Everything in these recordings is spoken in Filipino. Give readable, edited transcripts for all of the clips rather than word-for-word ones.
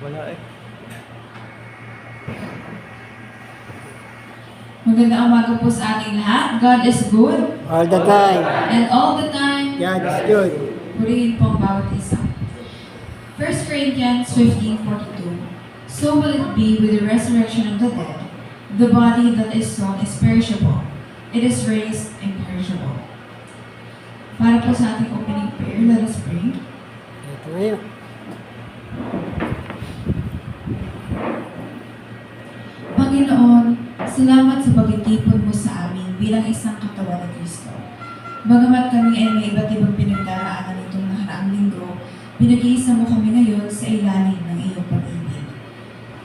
Wala eh. Magandang umaga po sa ating lahat. God is good. All the time. And all the time, God is good. purihin po ang bawat isa. 1 Corinthians 15:42. So will it be with the resurrection of the dead. The body that is sown is perishable. It is raised imperishable. Para po sa ating opening prayer, let us pray. Ito ngayon. Panginoon, salamat sa pagtitipon mo sa amin bilang isang katawan ng Kristo. Bagamat kami ay may iba't ibang pinagdaraanan nitong nakaraang linggo, pinag-iisa mo kami ngayon sa ilalim ng iyong pag-ibig.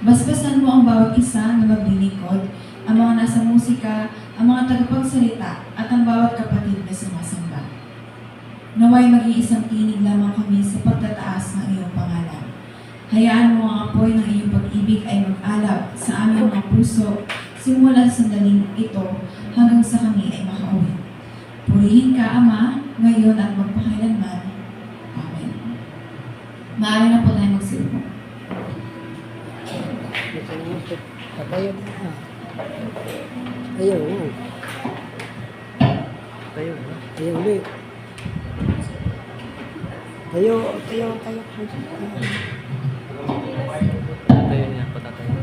Basbasan mo ang bawat isa na maglilingkod, ang mga nasa musika, ang mga tagapagsalita, at ang bawat kapatid na sumasamba. Naway mag-iisang tinig lamang kami sa pagtataas ng iyong pangalan. Hayaan mo ang apoy ng iyong pag-ibig ay mag-alab sa aming mga puso simula sa sandaling ito hanggang sa kami ay makauwi. Purihin ka, Ama, ngayon at magpakailanman. Amen. Maaari na po tayo magsilpo. Patayo na. Tayo na. Tayo na. Tayo ulit. Tayo. Tayo niya. Patatayo.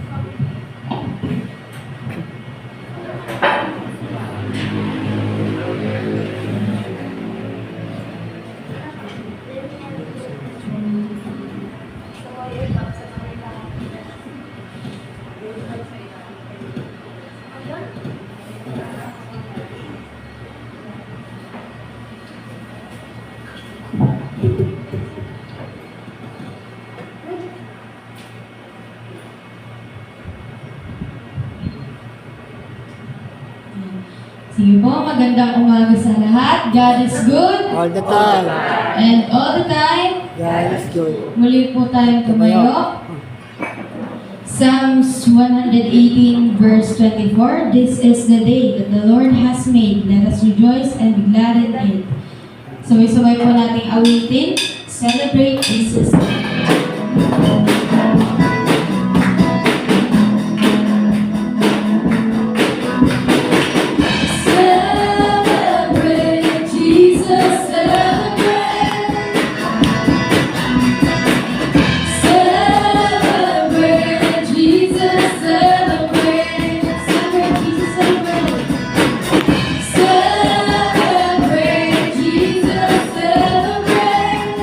Sige po, magandang umaga sa lahat. God is good. All the time. And all the time, God is good. muli po tayong tumayo. Psalms 118 verse 24, This is the day that the Lord has made. Let us rejoice and be glad in it. Sabay-sabay po nating awitin. Celebrate Jesus' name. Celebrate Jesus, celebrate. Celebrate Jesus, celebrate. Celebrate Jesus, celebrate. Celebrate Jesus, celebrate.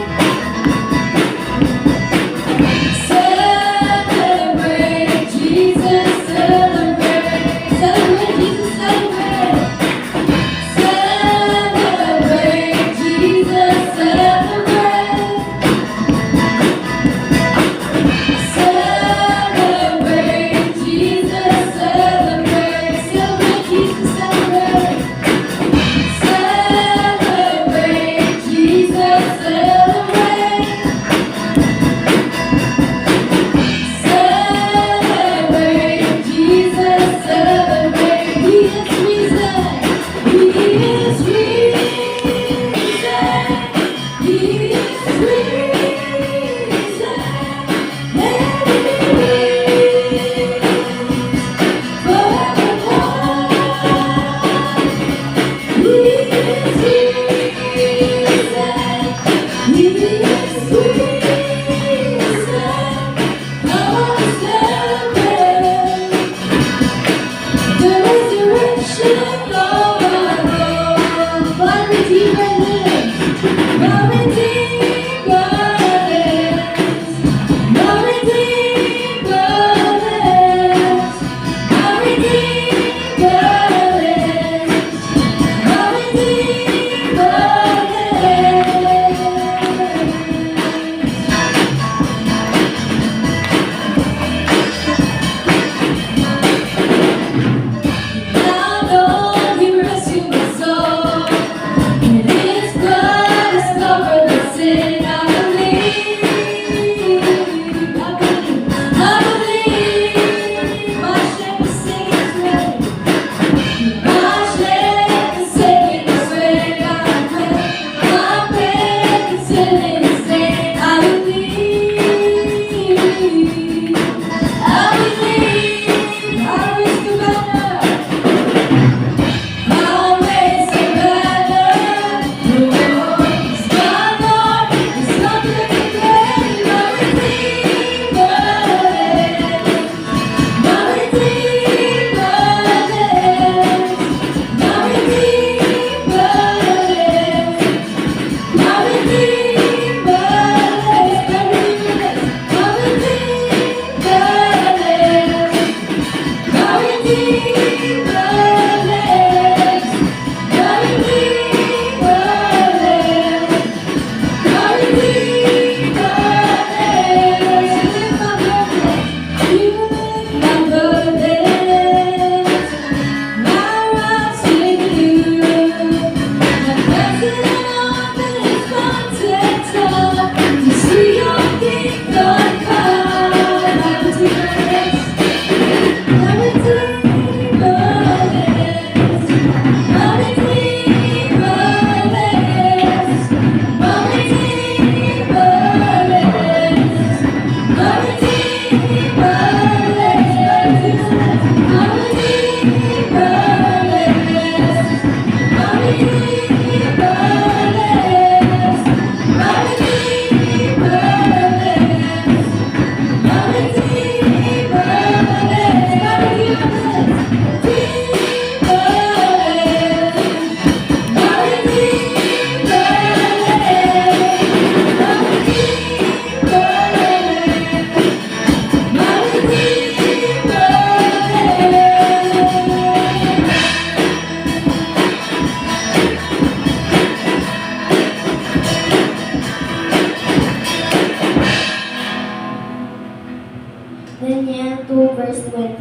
Daniel 2 verse 20.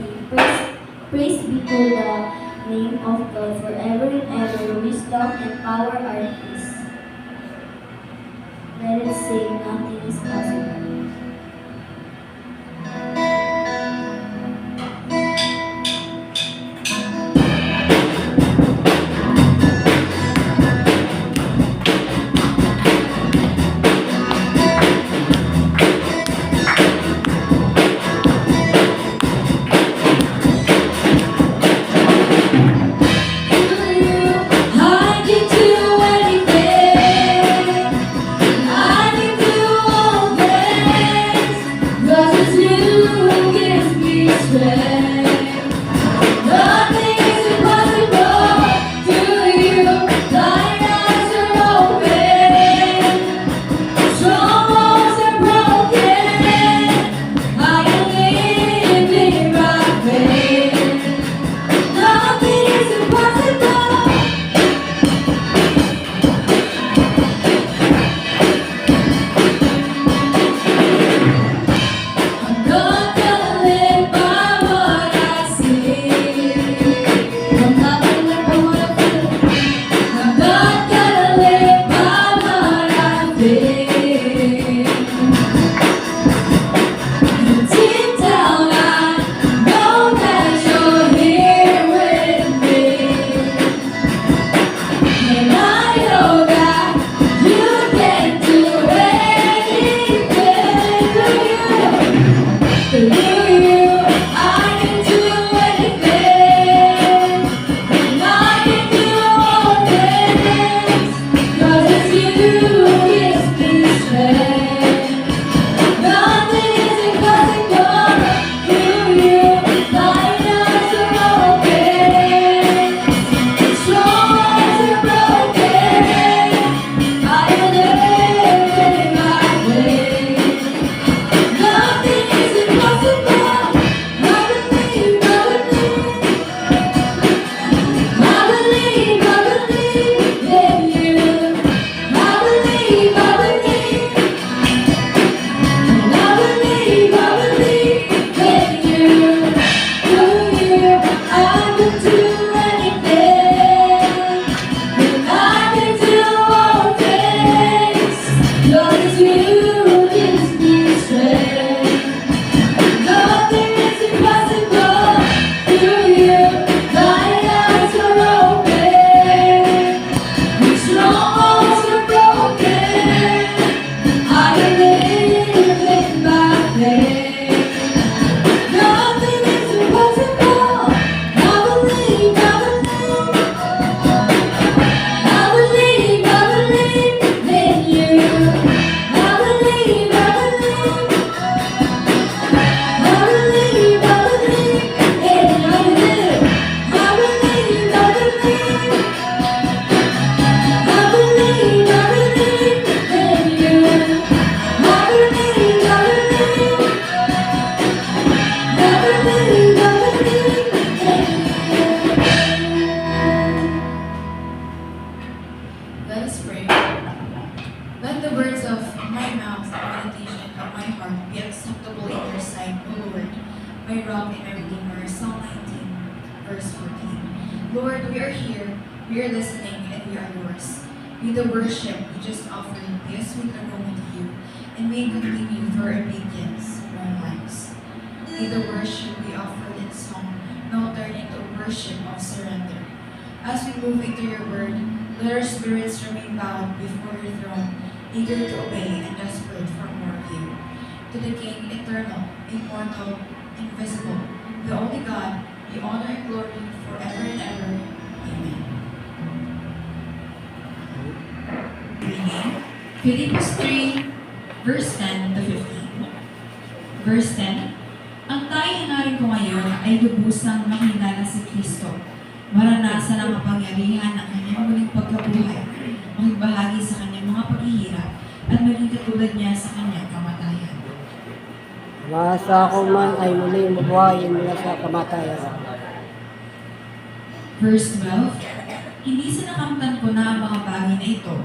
Praise be to the name of God forever and ever. Wisdom and power are His. Let us say nothing is possible. I can do anything. I can do all things. 'Cause it's you who gives me strength. Nothing is impossible to you. Thine eyes are open. Strongholds are broken. I am living by faith. Nothing is impossible. I'm not gonna live by what I see. I'm not gonna live by what I feel. I'm not gonna live by what I feel. Deep down, I know that you're here with me, and I know that you can do anything through you. Through you, I can do anything, and I can do all things. 'Cause it's you who gives me strength. Nothing is impossible through you. Thine eyes are open. Strongholds are broken. I am living by faith. Nothing is impossible. I believe, I believe. I believe, I believe in you. I believe, I believe. And I believe in you. Through you, I can do anything. And I can do all things. Lord, it's you who gives me strength. Nothing is impossible through you. Thine eyes are open. Strongholds are broken. I am living by faith. Nothing is impossible. I believe, I believe. I believe in you. I believe, I believe. I believe in you. I believe, I believe. I believe in you. I believe, I believe. I believe in you. Let us pray. Let the words of my mouth and meditation of my heart be acceptable in your sight, O Lord, my rock and my redeemer. Psalm 19, verse 14. Lord, we are here, we are listening, and we are yours. May the worship we just offered be a sweet aroma to you, and may it continue through our obedience in our lives. May the worship we offered in song now turn into a worship of surrender. As we move into your word, let our spirits remain bowed before your throne, eager to obey and desperate for more of you. To the King, eternal, immortal, invisible, the only God, be honor and glory forever and ever. Amen. Reading, Philippians 3, verse 10 to 15. Verse 10, ang tayo-hanarin ko ngayon ay lubusang makilala si Kristo, maranasan ang kapangyarihan ng kanyang muling pagkabuhay, makigbahagi sa kanyang mga paghihirap, at maging katulad niya sa kanyang kamatayan. Masa ako man ay muli mabuhayin mula sa kamatayan. Verse 12, hindi sa nakamtan ko na ang mga bagay na ito,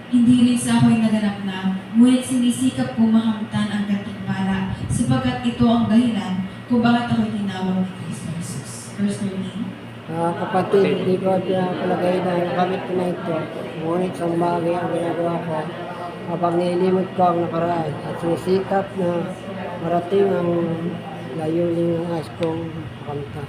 hindi rin sa ako'y naganap na, ngunit sinisikap kong makamtan ang gantimpala sa sapagkat ito ang dahilan kung bakit ako'y tinawag ni Kristo Jesus. Verse 13. Kapatid, hindi ko pinapalagay na nakamit ko na ito. Ngunit sa bagay ang ginagawa ko habang nilimot ko ang nakaraan at sinisikap na marating ang layunin ng nais kong makamtan.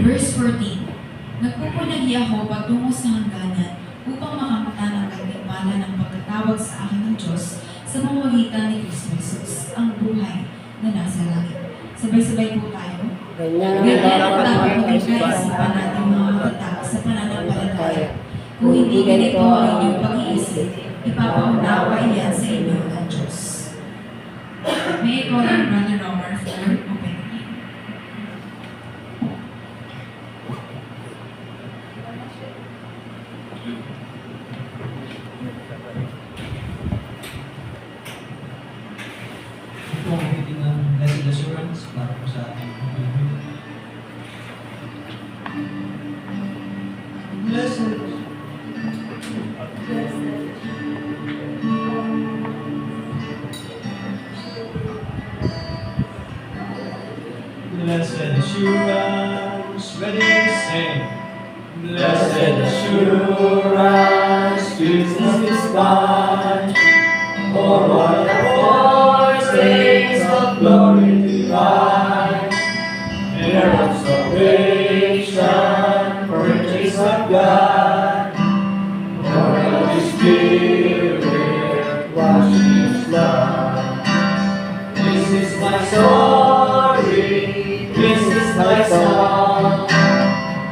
Verse 14. Nagpupunagi ako patungo sa hangganan upang makamtan ang kagpipala ng pagkatawag sa akin ng Diyos sa pamamagitan ni Kristo Jesus, ang buhay na nasa langit. Sabay-sabay po tayo. Ganyan ang Ganyan ang dapat dapat maging mag-isip. kaisipan natin mga kabataan sa pananampalataya. Kung hindi ganito ang inyong pag-iisip, ipapaunawa iyan sa inyo ng Diyos. May I call on Brother Romar for opening. Ito ang pwede ng blessed assurance para po sa ating pag-ibig. Blessed. Blessed assurance, ready to sing. Blessed assurance, Jesus is mine. Oh, what a foretaste of glory divine, heir of salvation, purchase of God, born of His Spirit, washed in His blood. This is my story, this is my song,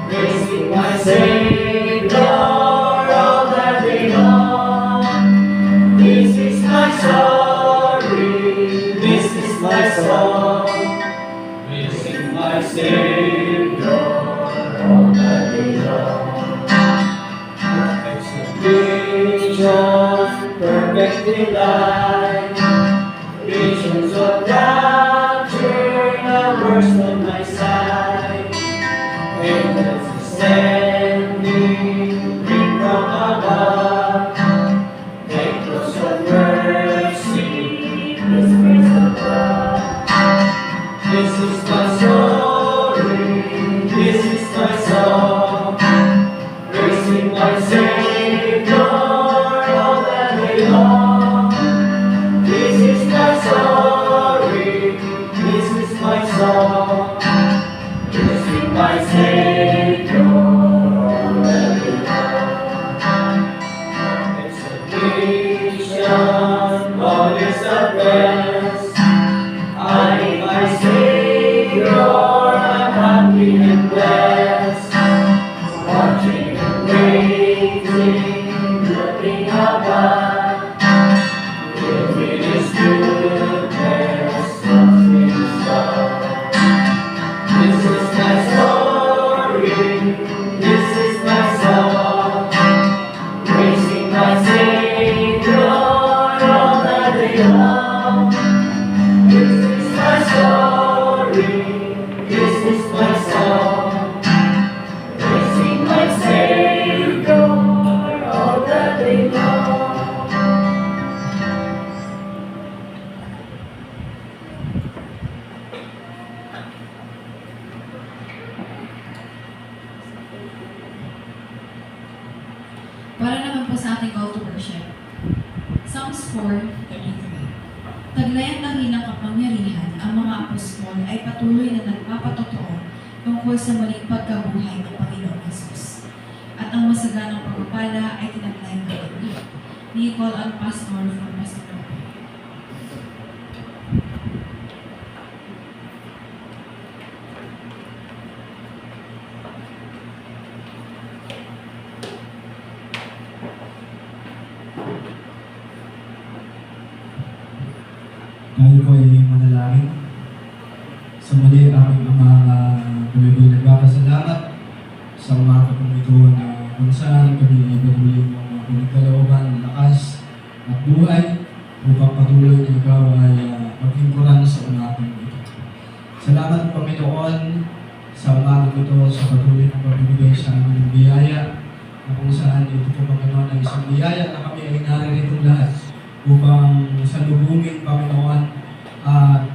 praising my Savior all that day long. This is my story, this is my song, praising my Savior all that day long. Exaltation, perfect delight, visions of rapture, the worst of my sight. Angels descending, bring from above, angels of mercy, whispers of love. This is my story, this is my song, praising my Savior all that day long. This is my story, this is my song, praising my Savior all that day long. Exaltation, glorious advance, I in my Savior, I'm happy and blessed, watching and waiting, looking above, living His goodness, loving His love. This is my story, this is my song, praising my Savior all that day long. This is my story, this is my song, praising my Savior all that day long. Para naman po sa ating call to worship. Psalms 4:33. Taglayang dahilang kapangyarihan, ang mga apostol ay patuloy na nagpapatotoo tungkol sa muling pagkabuhay ng Panginoong Jesus. At ang masaganang pagpapala ay tinaglay ng kanya. We call on Pastor from Pastor Robert. Tayo po ay manalangin. Sa muli aming kami po nagpapasalamat sa umaga pong ito na kung saan kami patuloy mong pinagkalooban, lakas at buhay upang patuloy na ikaw ay maglingkuran sa umaga ito. Salamat Panginoon sa umaga ito sa patuloy na pagbibigay sa amin ng biyaya na kung saan ito po Panginoon ay isang biyaya na kami ay naririto lahat upang salubungin Panginoon at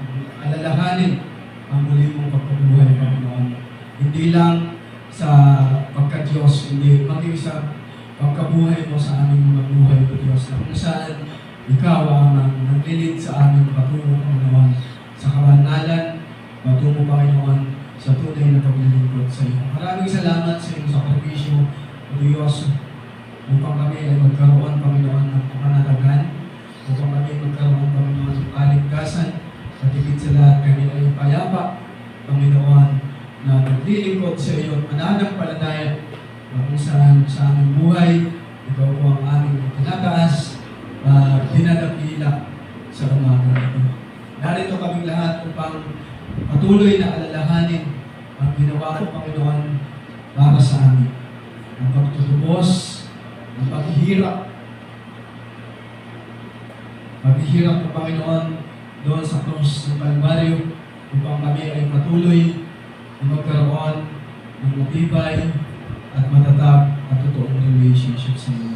hindi lang sa pagka-Diyos, hindi maging sa pagkabuhay mo sa aming mga buhay o Diyos, na kung saan ikaw ang naglilid sa amin patungo, Panginoon, sa kabanalan, patungo, Panginoon, sa tunay na paglilingkod sa iyo. Maraming salamat sa iyong sakripisyo o Diyos, upang kami ay magkaroon, Panginoon, ng pananagan, upang kami magkaroon, Panginoon, ng kaligtasan, at higit sa lahat kami ay payapa, Panginoon, na naglilingkod sa iyo at mananampalataya na kung saan sa aming buhay, ikaw po ang aming tinataas, dinadakila sa umaga ito. Narito kami lahat upang patuloy na alalahanin ang ginawa ko, Panginoon, para sa amin. Ang pagtutubos, ang paghihirap. Paghihirap ng Panginoon doon sa krus ng Kalbaryo upang kami ay patuloy na magkaroon ng matibay at matatag at totoong relationship sa iyo.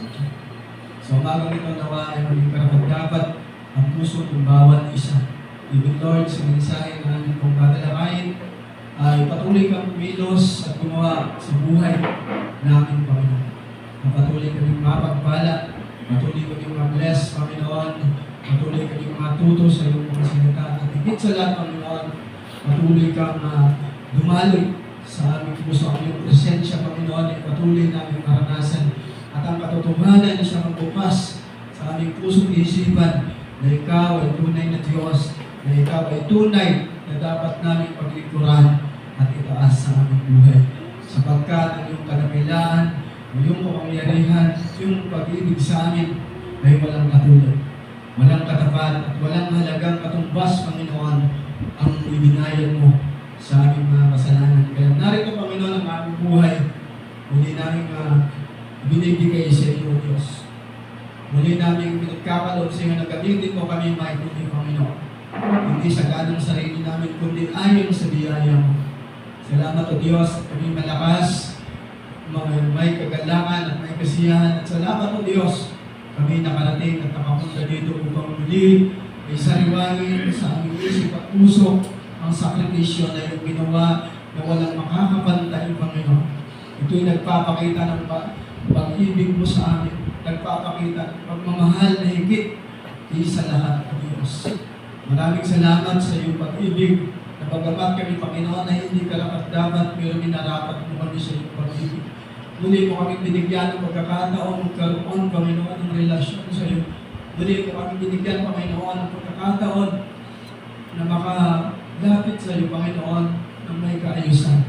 Sa umagang ito nawa ay maging karapat-dapat ang puso ng bawat isa. Even Lord, sa mensahe na aming pong tatalakayin, ay patuloy kang kumilos at gumawa sa buhay namin, Panginoon. Na patuloy kaming mapagpala, patuloy kaming ma-bless, Panginoon, patuloy kaming matuto sa iyong mga salita. At higit sa lahat, Panginoon, patuloy kang dumaloy sa aming puso. Ang iyong presensya, Panginoon, ay patuloy namin maranasan. At ang katotohanan siya magbukas sa aming puso at isipan na ikaw ay tunay na Diyos, na ikaw ay tunay na dapat namin paglingkuran at itaas sa aming buhay. Sapagkat ang iyong kadakilaan, ang iyong kapangyarihan, yung pag-ibig sa amin ay walang katulad, walang katapat at walang halagang katumbas, Panginoon, ang ibinayad mo sa aming mga kasalanan. Kaya narito, Panginoon, ang aming buhay, muli namin binibigay sa iyo, Diyos. Muli namin pinagkakalob sa iyo na gamitin mo kami maikuti, Panginoon. Hindi sa ganang sarili namin, kundi ayon sa biyaya mo. Salamat, O Diyos, at kami malakas, may kagalangan at may kasiyahan. At salamat, O Diyos, kami nakarating at nakapunta dito upang muli ay sariwangin sa aming isip at puso ang sakripisyo na iyong ginawa na walang makakapantay, Panginoon. Ito'y nagpapakita ng pag-ibig mo sa amin, nagpapakita ng pagmamahal na higit sa lahat, O Diyos. Maraming salamat sa iyong pag-ibig na bagamat kami, Panginoon, na hindi karapat-dapat, pero minarapat mo kami sa iyong pag-ibig. Muli mo kami binigyan ng pagkakataon, magkaroon, Panginoon, ng relasyon sa iyo. Muli mo kami binigyan, Panginoon, ng pagkakataon na makalapit sa iyo, Panginoon, ng may kaayusan.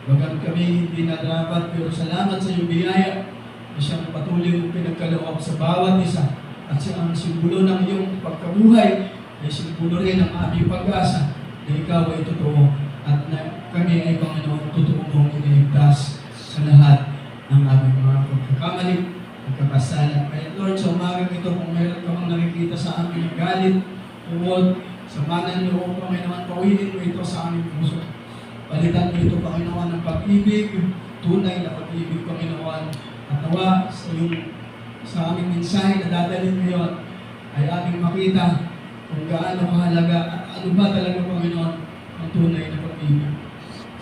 Bagat kami hindi na dapat, pero salamat sa iyong biyaya na siyang patuloy mong pinagkaloob sa bawat isa. At siyang simbolo ng iyong pagkabuhay ay simbolo rin ang aming pag-asa na ikaw ay totoo at na kami ay, Panginoon, totoo mong iniligtas sa lahat ng aming mga pagkakamali, pagkakasalan. Kaya Lord, sa umagang ito, kung meron ka mang nakikita sa aming galit, tungod, sa manan loob, Panginoon, pawinin mo ito sa aming puso. Palitan mo ito, Panginoon, ng pag-ibig, tunay na pag-ibig, Panginoon, at nawa sa aming mensahe na dadalhin ngayon ay aming makita kung gaano kahalaga at ano ba talaga, Panginoon, ang tunay na pag-ibig.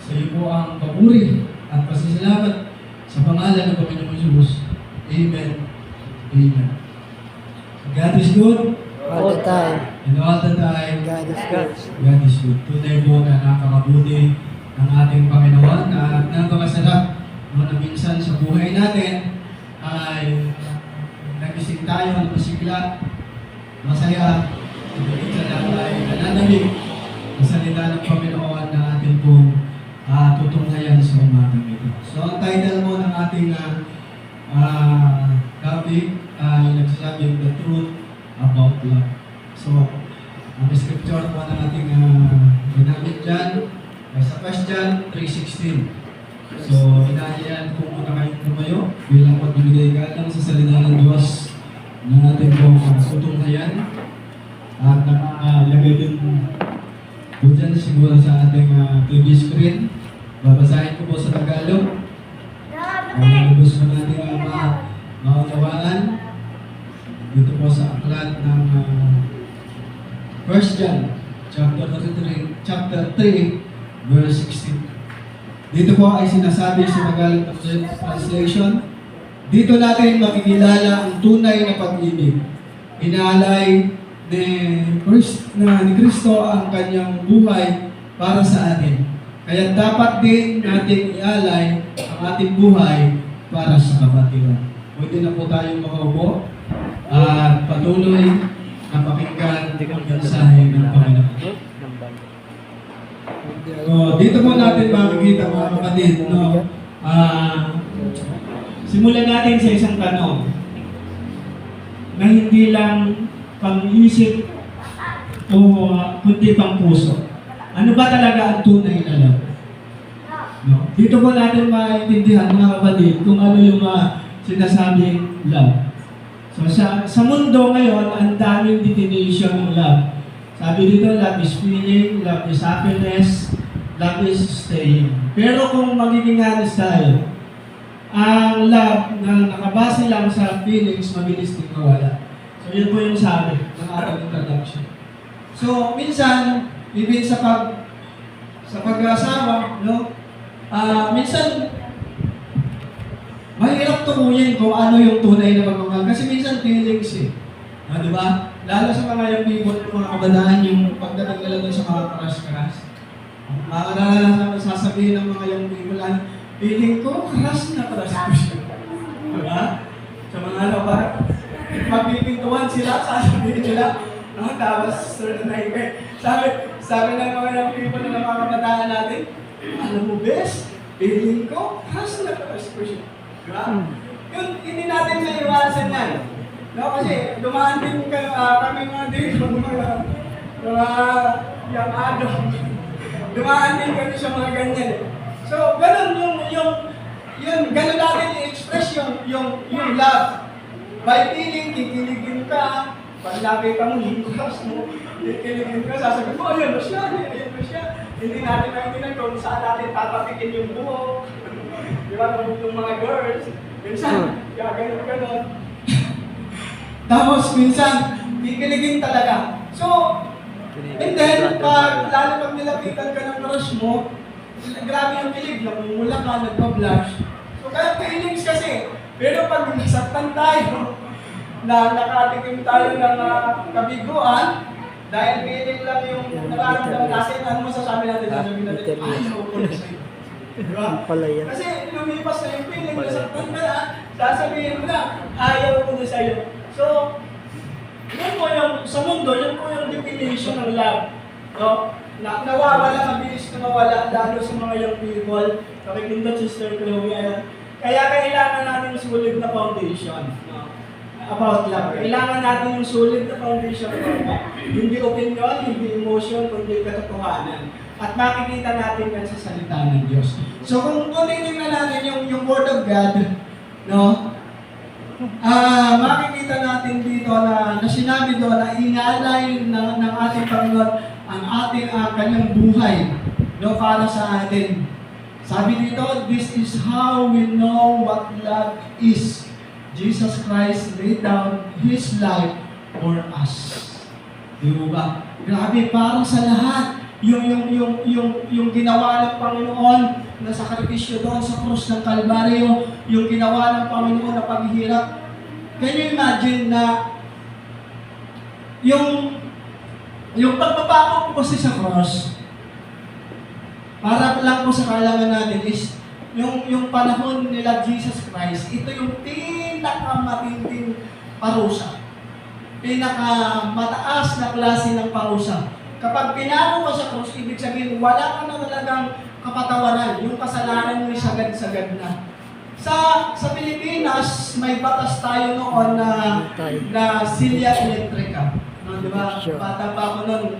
Sa iyo po ang papuri at pasasalamat sa pangalan ng Panginoon Jesus. Amen. Amen. God is good. All the time. And all the time, God is good. God is good. Tunay po na nakakabuti ng ating Panginoon at napakasarap na minsan sa buhay natin ay nagising tayo ng masigla, masaya, hindi sa lahat ay nananamig ang salita ng Panginoon na ating pong tutunghayan sa umagang ito. So, ang title mo ng ating topic ay nagsasabi the truth about love. So, ang scripture po na ating ginamit dyan ay sa Question 3:16. So, inahiyan kung muna kayong tumayo bilang magbibigay galang sa salita ng Diyos na ating pong tutunghayan. At nakalagay din po dyan siguro sa ating TV screen. Babasahin ko po sa Tagalog. Lubos na natin maunawaan. Dito po sa aklat ng 1 John, chapter 3, verse 16. Dito po ay sinasabi sa Tagalog Translation, dito natin makikilala ang tunay na pag-ibig. Inaalay ni Kristo ang kanyang buhay para sa atin. Kaya dapat din natin ialay ang ating buhay para sa kapatiran. Pwede na po tayong makaupo at patuloy na pakinggan ang mensahe ng Panginoon. So, dito po natin makikita mga kapatid, no? Simulan natin sa isang tanong na hindi lang pang-isip o kundi pang puso. Ano ba talaga ang tunay na love? No? Dito po natin maintindihan mga kapatid kung ano yung sinasabing love. So sa mundo ngayon, ang daming definition ng love. Sabi dito, love is feeling, love is happiness, love is staying. Pero kung magiging honest tayo, ang love na nakabase lang sa feelings, mabilis din mawala. So yun po yung sabi ng ating introduction. So minsan, even sa pag-asawa, no? Minsan mahirap tukuyin kung ano yung tunay na pagmamahal. Kasi minsan feelings eh. Di ba? Lalo sa mga young people, yung mga kabataan, yung pagdating nila doon sa mga crush-crush. Mga sasabihin ng mga young people, feeling ko, crush na crush ko siya. Diba? Sa mga parang magpipintuan sila, sasabihin nila, tapos certain night sabi ng mga young people na mga kabataan natin, alam mo, best, feeling ko, crush na crush ko siya. Diba? Yun, hindi natin naiwasan yan. No, kasi dumaan din kami mga dito, mga young adult. Dumaan din kami sa mga ganyan. So, ganun ganun natin i-express yung love. By feeling, kikiligin ka, pag nakita mo, yung crush mo, kikiligin ka, sasabihin mo, ayan na siya, ayan na siya. Hindi natin maintindihan kung saan natin tatapikin yung buhok. Di ba, yung mga girls, minsan, ganun. Tapos minsan, kikiligin talaga. So, and then, lalo pag nilapitan ka ng crush mo, grabe yung kilig, namumula ka, nagpa-blush. So, kaya feelings kasi. Pero pag nasaktan tayo, na nakatikim tayo ng kabiguan, dahil feeling lang yung nararamdaman natin, ano masasabi natin? Sasabihin natin, ayaw ko na sa'yo. Diba? Kasi lumipas na yung feeling, nasaktan ka na, sasabihin mo na, ayaw ko na sa'yo. So, yun po yung, sa mundo, yun po yung definition ng love. No? Nawawala, mabilis na mawala, lalo sa mga young people. Pakikindot, Sister Chloe, kaya kailangan natin yung sulit na foundation. No? About love. Kailangan natin yung sulit na foundation about love. Hindi opinion, hindi emotion, kundi katotohanan. At makikita natin yan sa salita ng Diyos. So kung titingnan natin yung Word of God, no? Makikita natin dito na sinabi doon na inalay ng ating Panginoon ang ating kanyang buhay, no, para sa atin. Sabi dito, this is how we know what love is. Jesus Christ laid down His life for us. Di ba? Grabe, parang sa lahat, yung ginawa ng Panginoon na sakripisyo doon sa krus ng Kalbaryo, yung ginawa ng Panginoon na paghihirap. Can you imagine na yung pagpapako po kasi sa cross, para lang po sa kaalaman natin is, yung panahon nila Jesus Christ, ito yung pinakamatinding parusa. Pinakamataas na klase ng parusa. Kapag pinako ka sa cross, ibig sabihin, wala ka na talagang kapatawaran. Yung kasalanan mo sagad-sagad na. Sa Pilipinas, may batas tayo noon na silya elektrika. No, di ba? Bata pa ako noon.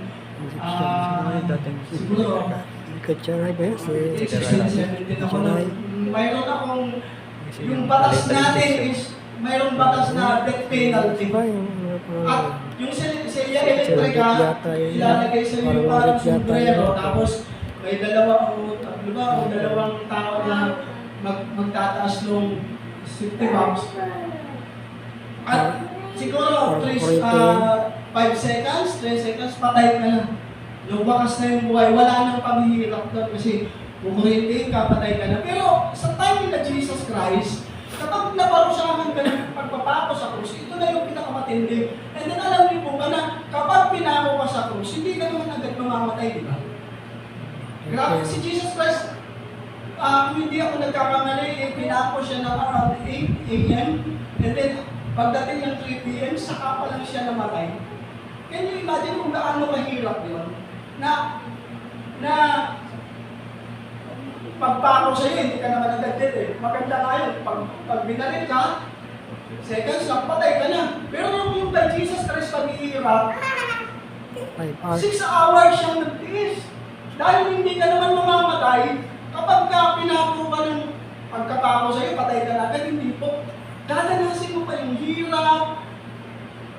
Siguro, 16-17 ako noon. Mayroon akong, yung batas natin is, mayroong batas na death penalty. At yung silya elektrika, ilalagay sa iyo parang sombrero, tapos may dalawa o tatlo ba, o dalawang tao na magtataas ng safety box. At siguro 5 seconds, 3 seconds, patay ka na. Yung wakas na yung buhay, wala nang paghihirap doon kasi kukurintin ka, patay ka na. Pero sa time nila Jesus Christ, kapag naparusahan ka ng pagpapako sa krus, ito na yung pinakamatindi. And then alam niyo po ba na kapag pinako ka sa krus, hindi ka naman agad mamamatay, di ba? Grabe, si Jesus Christ, kung hindi ako nagkakamali, pinako siya ng around 8 a.m. And then, pagdating ng 3 p.m., saka pa lang siya namatay. Can you imagine kung gaano kahirap yun? Na pagpako sa'yo, hindi ka naman agad din eh. Maganda nga yun. Pag binalik ka, seconds lang, patay ka na. Pero yung kay Jesus Christ pag-iirap, 5 hours. 6 hours siyang nagtiis. Dahil hindi ka naman mamamatay, kapag ka pinako ka ng pagkapako sa'yo, patay ka na agad, hindi po. Dadanasin mo pa yung hirap,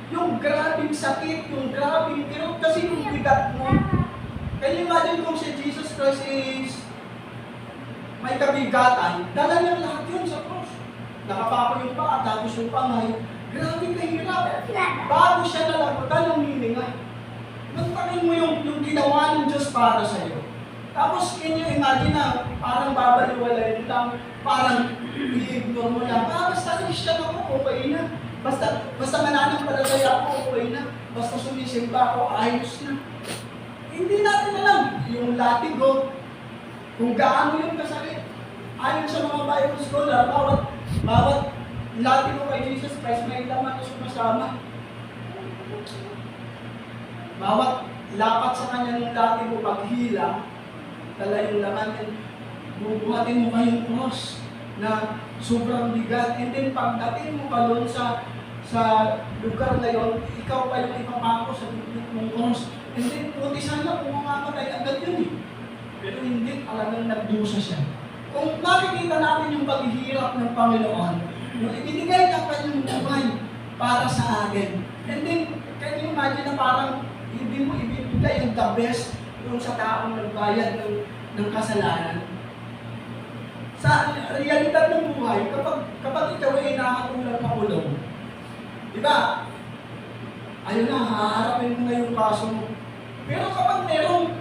yung grabing sakit, yung grabing kirot, kasi yung bigat mo. Can you imagine kung si Jesus Christ is may kabigatan, dala niya lahat yun sa cross. Nakapako yung paa, tapos yung pangay, grabing kahirap. Bago siya nalagutan ng hininga. Nagtakin mo yung ginawa ng Diyos para sa'yo. Tapos, can you imagine na parang babaliwalay lang, parang i-ignore mo lang. Basta Christian ako, okay na. Basta mananampalataya ako, okay na. Basta sumisimba ako, ayos na. Hindi natin alam yung latigo, kung gaano yung kasakit. Ayon sa mga Bible scholar, bawat latigo kay Jesus Christ, may laman na sumasama. Bawat lapat sa kanya ng latigo paghila, dala yung laman, bubuhatin mo kayong cross na sobrang bigat. And then pagdating mo pa doon sa lugar na yon, ikaw pa yung ipapako sa bibig mong cross. And then putisan na kung mamamatay agad yun eh. Pero hindi, talagang nagdusa siya. Kung makikita natin yung paghihirap ng Panginoon, yung ibinigay ng kanyang buhay para sa akin. And then, can you imagine na parang hindi mo ibibigay yung the best yung sa taong nagbayad ng kasalanan. Sa realidad ng buhay, kapag ikaw ay nakatulad ng ulong, di ba? Ayun na, haharapin mo na yung kaso mo. Pero kapag merong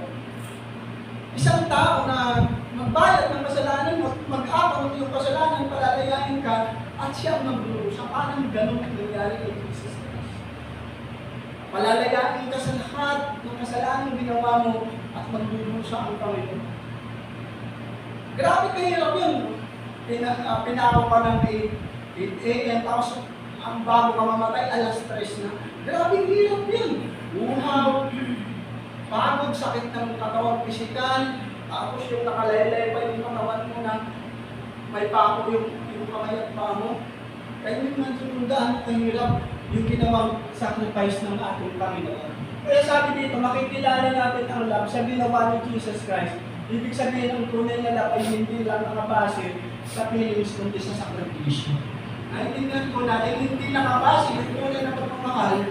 isang tao na magbayad ng kasalanan mo, mag-akong yung kasalanan, palalayain ka, at siya magdurusa. Parang ganun ang nangyari kay Jesus Christ. Palalayain ka sa lahat ng kasalanan ginawa mo at magdurusa ang Panginoon. Grabe kahirap yun. Pinako ka ng 8 a.m. tapos ang bago ka mamatay, alas 3 na. Grabe hirap yun. Uhaw, pagod, sakit ng katawan pisikal, tapos yung nakalaylay pa yung katawan mo na may pako yung kamay at paa mo. Kaya yung nansunundahan kahirap yung ginawang sacrifice ng ating Panginoon. Kaya sabi dito, makikilala natin ang love sa ginawa ni Jesus Christ. Ibig sabihin ang tunay na love ay hindi lang nakabase sa feelings kundi sa sakripisyo. Naintindihan ko na hindi nakabase yung tunay na pagmamahal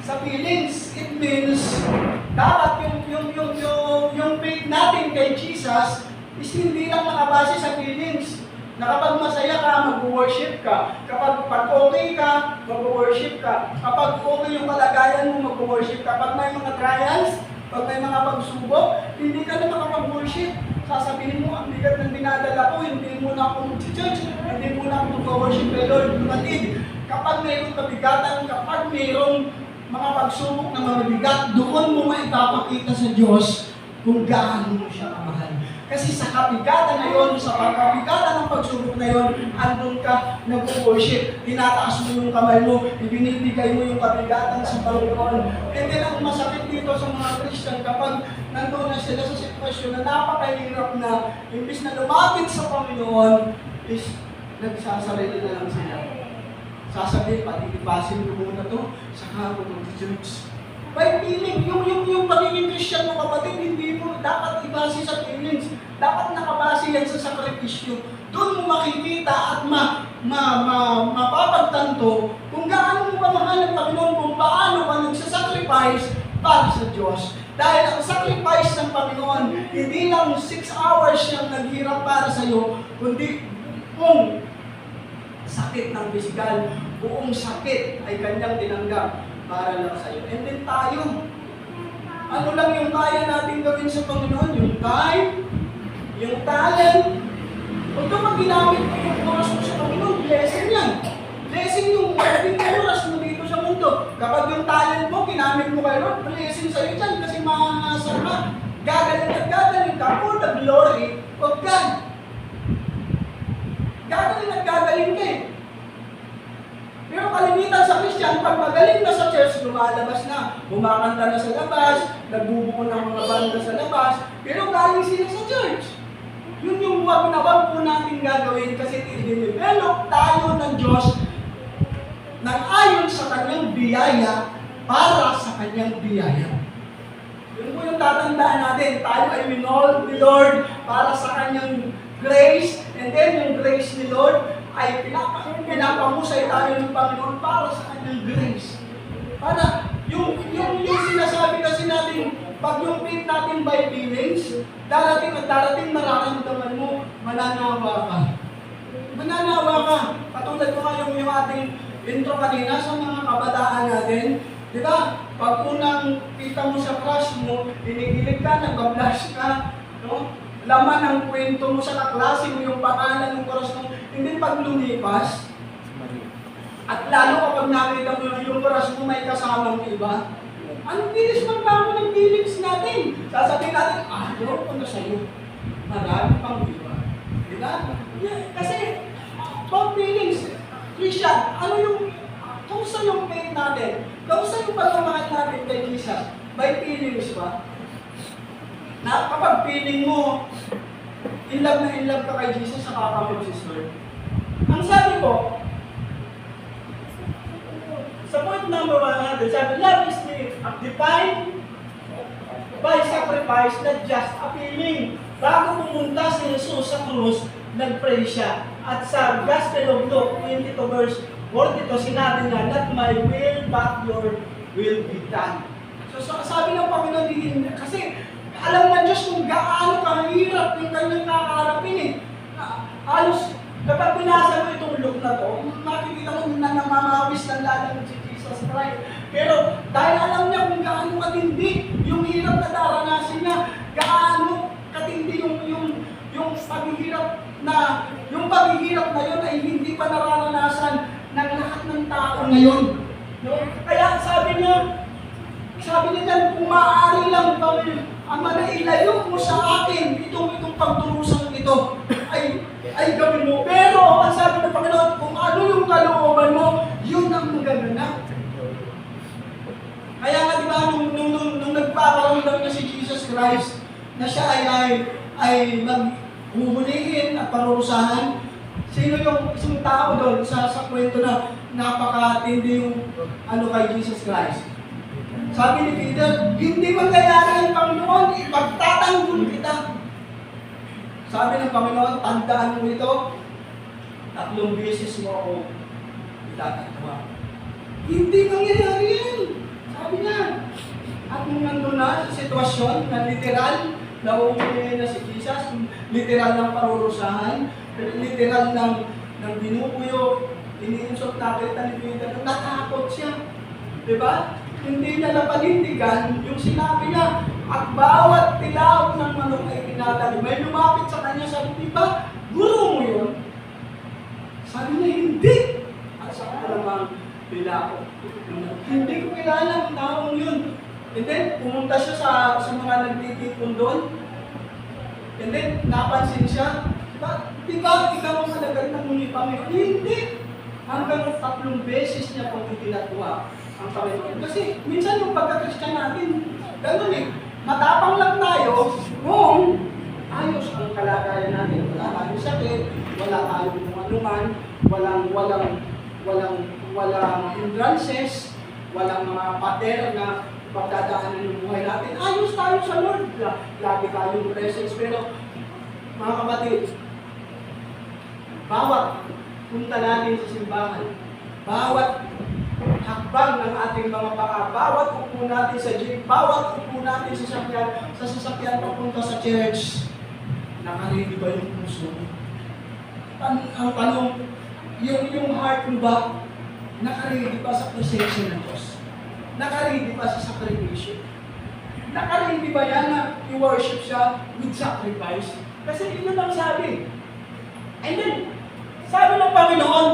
sa feelings. It means dapat yung faith natin kay Jesus is hindi lang nakabase sa feelings. Na kapag masaya ka, mag-worship ka. Kapag okay ka, mag-worship ka. Kapag okay yung kalagayan mo, mag-worship ka. Kapag may mga trials, pag may mga pagsubok, hindi ka na makapag-worship. Sasabihin mo, ang bigat ng dinadala ko, hindi mo na ako mag-church, hindi mo na ako mag-worship kay Lord. Kapatid, kapag mayroong kabigatan, kapag mayroong mga pagsubok na mabibigat, doon mo maipapakita sa Diyos kung gaano mo siya kamahal. Kasi sa kabigatan na yun, sa pagkabigatan ng pagsubok na yun, andun ka nag-worship, tinataas mo yung kamay mo, ibinibigay mo yung kabigatan sa Panginoon. And then ang masakit dito sa mga Christian, kapag nandun na sila sa sitwasyon na napakahirap na, imbis na lumapit sa Panginoon, is nagsasarili na lang sila. Sasabihin, patitipasin ko muna to, saka ako mag-church. By feeling, yung pagiging Christian mo kapatid, hindi mo dapat ibase sa feelings. Dapat nakabase yan sa sakripisyo. Doon mo makikita at mapapagtanto kung gaano mo kamahal ang Panginoon, kung paano ka nagsasacrifice para sa Diyos. Dahil ang sacrifice ng Panginoon, hindi lang 6 hours siyang naghirap para sa iyo, kundi buong sakit ng pisikal, buong sakit ay kanyang tinanggap para lang sa iyo. And then tayo, ano lang yung kaya natin gawin sa Panginoon? Yung time, Yung talent, huwag ka ginamit mo yung oras mo sa Panginoon, blessing yan. Blessing yung maging oras mo dito sa mundo. Kapag yung talent mo, ginamit mo kay Lord, blessing sa'yo dyan kasi makakasar ka. Gagaling at gagaling ka for the glory of God. Gagaling at gagaling ka eh. Pero kalimitan sa Christian, pag magaling na sa church, lumalabas na. Bumakanta na sa labas, nagbubuko ng mga banda sa labas, pero galing sila sa church. Yun yung wag na wag po natin gagawin kasi i-develop tayo ng Diyos nang ayon sa kanyang biyaya para sa kanyang biyaya. Yun po yung tatandaan natin. Tayo ay minold ni Lord para sa kanyang grace, and then yung grace ni Lord ay pinapamusay tayo ng Panginoon para sa kanyang grace. Para yung sinasabi kasi natin, pag yung faith natin by feelings, darating at darating mararamdaman mo, mananawa ka. Mananawa ka. Katulad ko nga yung ating intro kanina sa mga kabataan natin. Di ba? Pag unang kita mo sa crush mo, inigilig ka, nag-blush ka, no? Laman ng kwento mo sa kaklase mo, yung pangalan ng crush mo, hindi pag lumipas. At lalo kapag nakita mo yung crush mo may kasamang iba, ang bilis magkamo ng feelings natin. Sasabihin natin, ayaw ko na sa'yo. Marami pang iba. Di ba? Yeah, kasi, pag feelings, Christian, ano yung, kamusta yung faith natin? Kamusta yung pagmamahal natin kay Jesus? By feelings ba? Na kapag feeling mo, in love na in love ka kay Jesus, saka ka mag-sister. Ang sabi ko, sa point number 100, sabi, love is defined by sacrifice, not just a feeling. Bago pumunta si Jesus sa krus, nag-pray siya. At sa Gospel of Luke 22 verse 42, sinabi niya, not my will, but your will be done. So sabi ng Panginoon, kasi alam ng Diyos kung gaano kahirap yung kanyang kakaharapin eh. Halos, kapag binasa mo itong Luke na to, makikita mo na namamawis ng lalang si Jesus Christ. Pero dahil alam niya kung gaano katindi yung hirap na daranasin niya, gaano katindi yung paghihirap na yun ay hindi pa nararanasan ng lahat ng tao ngayon. No? Kaya sabi niya dyan, kung maaari lang kami, ang manailayo mo sa akin, itong pagturusang ito, ay gawin mo. Pero, ang sabi ng Panginoon, kung ano yung kalooban mo, yun ang magaganap. Kaya nga, di ba, nung nagpaparamdam na si Jesus Christ, na siya ay maghuhulihin at parurusahan, sino yung isang tao doon sa kwento na napakatindi yung kay Jesus Christ? Sabi ni Peter, hindi mangyayari ang Panginoon, ipagtatanggol kita. Sabi ng Panginoon, tandaan mo ito, 3 beses mo ako itatatawa. Hindi mangyayari yan. Sabi niya. At nung nandun na sa sitwasyon na literal, nauuwi na si Jesus, literal ng parurusahan, literal ng binubuyo, iniinsot natin ni Peter, natakot siya. Diba? Hindi niya napanindigan yung sinabi niya, at bawat tilaw ng manok ay tinatanim. May lumapit sa kanya, sabi, diba, guro mo yun? Sabi niya, hindi. At sa kalamang bilao. Hindi ko kilala ang taong yun. And then, pumunta siya sa mga nagtitipon doon. And then, napansin siya, diba, ikaw ang malagay na muli Panginoon? Hindi. Hanggang 3 beses niya pang itinatwa ang Panginoon. Kasi minsan yung pagka-Christian natin, gano'n eh, matapang lang tayo kung ayos ang kalagayan natin. Wala tayong sakit, wala tayong kung anuman, walang hindrances, walang mga pader na pagdadaanan ng buhay natin. Ayos tayo sa Lord. Lagi tayong presence. Pero, mga kapatid, bawat punta natin sa simbahan, bawat hakbang ng ating mga paa, bawat upo natin sa jeep, bawat upo natin sa sasakyan papunta sa church, nakaredy ba yung puso mo? Ang tanong, yung heart mo ba, nakaredy ba sa presensya ng Diyos? Nakaredy ba sa sacrifice? Nakaredy ba yan na i-worship siya with sacrifice? Kasi yun ang sabi. And then, sabi ng Panginoon,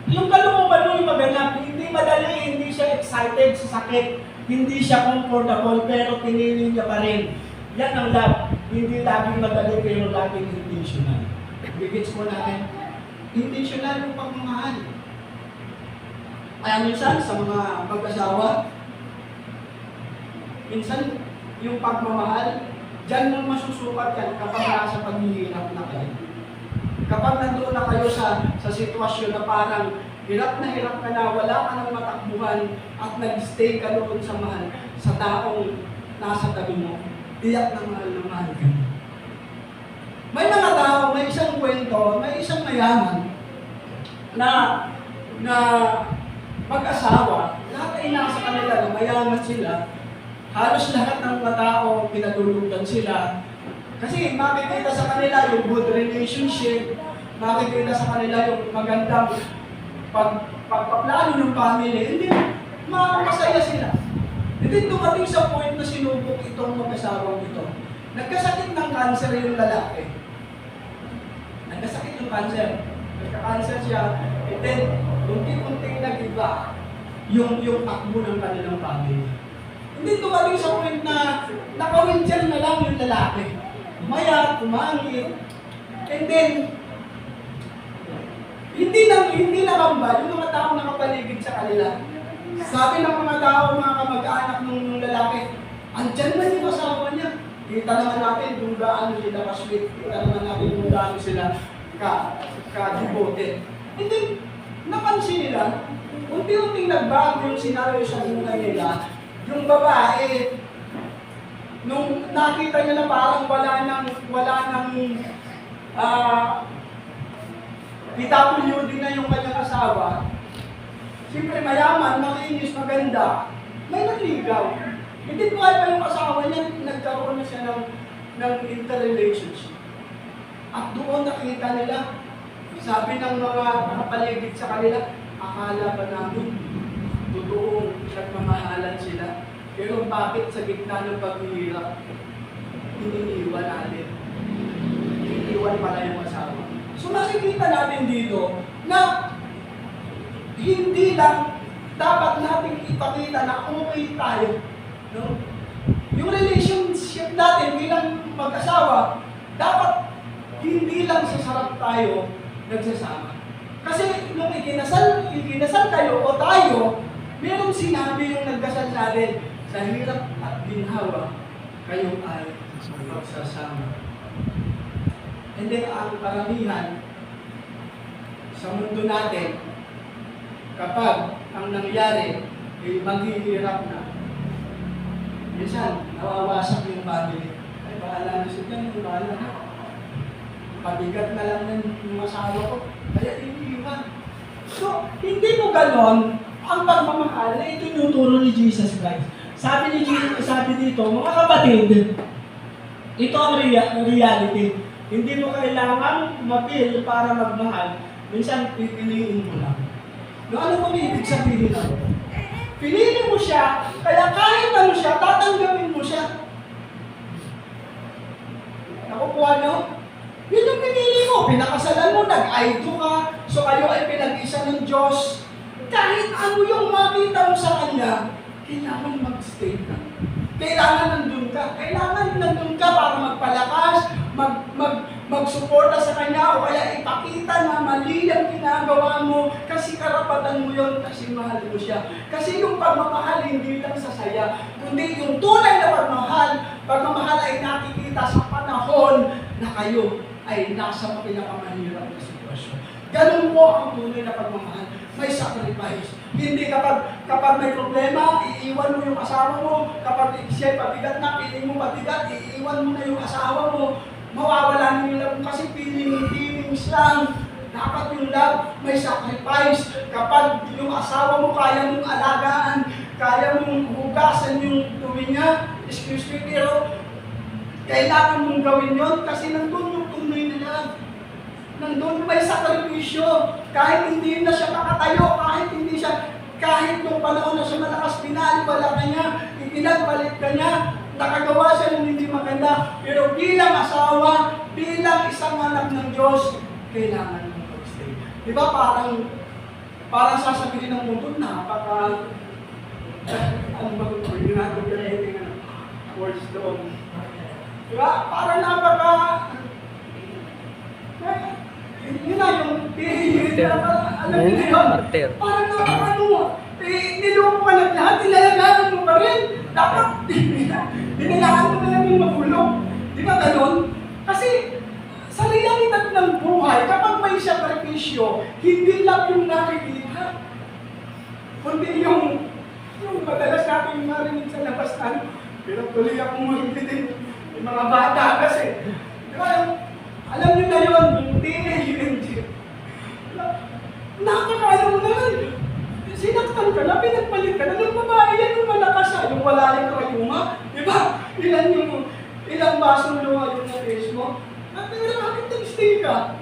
yung kalooban mo yung maganap, hindi madali, hindi siya excited sa sakit, hindi siya comfortable, pero pinili niya pa rin. Yan ang love. Hindi laging madali, pero laging intentional. Bigits mo natin. Intentional yung pagmamahal. Kaya minsan, sa mga mag-asawa, minsan, yung pagmamahal, dyan mo masusukat yan kapag nasa paghihirap na kayo. Kapag nandoon na kayo sa sitwasyon na parang hirap ka na, wala ka ng matakbuhan at nag-stay ka doon sa mahal, sa taong nasa tabi mo, tiyak na mahal ka. May mga tao, may isang kwento, may isang mayaman na mag-asawa, lahat ay nasa kanila na mayaman sila, halos lahat ng mga tao pinatulugan sila. Kasi makikita sa kanila yung good relationship, makikita sa kanila yung magandang pagpaplano ng family, hindi, masaya sila. Hindi dumating sa point na sinubok itong mag-asawang ito. Nagkasakit ng cancer yung lalaki. Nagkasakit yung cancer. Nagka-cancer siya, and then, unti-unting nag-iba yung takbo ng kanilang family. Hindi dumating sa point na naka-wheelchair na lang yung lalaki. Umayat, kumangit, and then, hindi nakamba yung mga tao nakapaligid sa kanila. Sabi ng mga tao, mga kamag-anak ng lalaki, andyan na yung asawa niya. Kita naman natin kung gaano sila ka-sweet, kita naman natin kung gaano sila ka-devoted. And then, napansin nila, unti-unting nagbago yung senaryo sa buhay nila. Yung babae, nung nakita niya na parang wala nang PWD na yung kanyang asawa, siyempre mayaman, makinis, maganda, may nagligaw. Hindi ko pa yung asawa niya, nagkaroon na siya ng interrelationship. At doon nakita nila, sabi ng mga nakapaligid sa kanila, akala ba namin totoong nagmamahalan sila? Pero bakit sa gitna ng paghihirap, iniiwan natin? Iniiwan pala yung asawa. So nakikita natin dito na hindi lang dapat natin ipakita na okay tayo. No? Yung relationship natin bilang mag-asawa, dapat hindi lang sa sarap tayo nagsasama. Kasi nung ikinasal kayo o tayo, merong sinabi yung nagkasal natin, sa hirap at ginhawa, kayo ay magsasama. And then ang karamihan sa mundo natin, kapag ang nangyari ay maghihirap na, minsan nawawasak yung family. Ay, bahala na siya dyan, bahala na. Pabigat na lang yung asawa ko, kaya iniiwan. So, hindi mo ganon ang pagmamahal na itinuturo ni Jesus Christ. Sabi dito, mga kapatid, ito ang reality. Hindi mo kailangan mapil para magmahal. Minsan, pipiliin mo lang. No, ano kung ibig sabihin ako? Pinili mo siya, kaya kahit ano siya, tatanggapin mo siya. Nakukuha nyo? Yun yung pinili mo. Pinakasalan mo, nag-aido ka, so kayo ay pinag-isa ng Diyos. Kahit ano yung makita mo sa Kanya, kailangan mag-stay ka. Kailangan nandun ka. Kailangan nandun ka para magpalakas, magsuporta sa Kanya, o kaya ipakita na mali ang ginagawa mo kasi karapatan mo yun, kasi mahal mo siya. Kasi yung pagmamahal hindi lang sa saya, kundi yung tunay na pagmamahal ay nakikita sa panahon na kayo ay nasa pinakamahirap na sitwasyon. Ganun po ang tunay na pagmamahal. May sacrifice. Hindi kapag may problema, iiwan mo yung asawa mo. Kapag siya'y pabigat na, piling mo pabigat, iiwan mo na yung asawa mo. Mawawala na yung love kasi feelings lang. Dapat yung love, may sacrifice. Kapag yung asawa mo kaya mong alagaan, kaya mong hugasan yung tuwi niya, excuse me, pero kailangan mong gawin yun kasi nandun yung tunay na love. Nandun may sakripisyo. Kahit hindi na siya makatayo, kahit nung panahon na siya malakas, pinaliwala ka niya, ipinagpalit ka niya, nakagawa siya ng hindi maganda. Pero bilang asawa, bilang isang anak ng Diyos, kailangan mo mag-stay. Di ba parang sasabihin ng mundo, napaka, ano ba kung pwede natin gamitin ng words doon? Di ba? Parang napaka, yun na yung alam niyo na yun. Parang napaka niloko ka ng lahat, nilalagaan mo pa rin. Dapat, dinilaan mo na lang yung magulong. Di ba ganun? Kasi, sa realidad ng buhay, kapag may sakripisyo, hindi lang yung nakikita, kundi yung madalas natin marinig sa labas na, pero tuloy akong magbitin yung mga bata kasi. Di ba? Alam niyo na yun, yung teenage engine. Nakakaano mo naman. Sinaktan ka na, pinagpalit ka na, ng babae yan, yung malakas ha, yung wala yung kayuma. Di ba? Ilang basong luha yung na-face mo. Pero bakit nag-stay ka?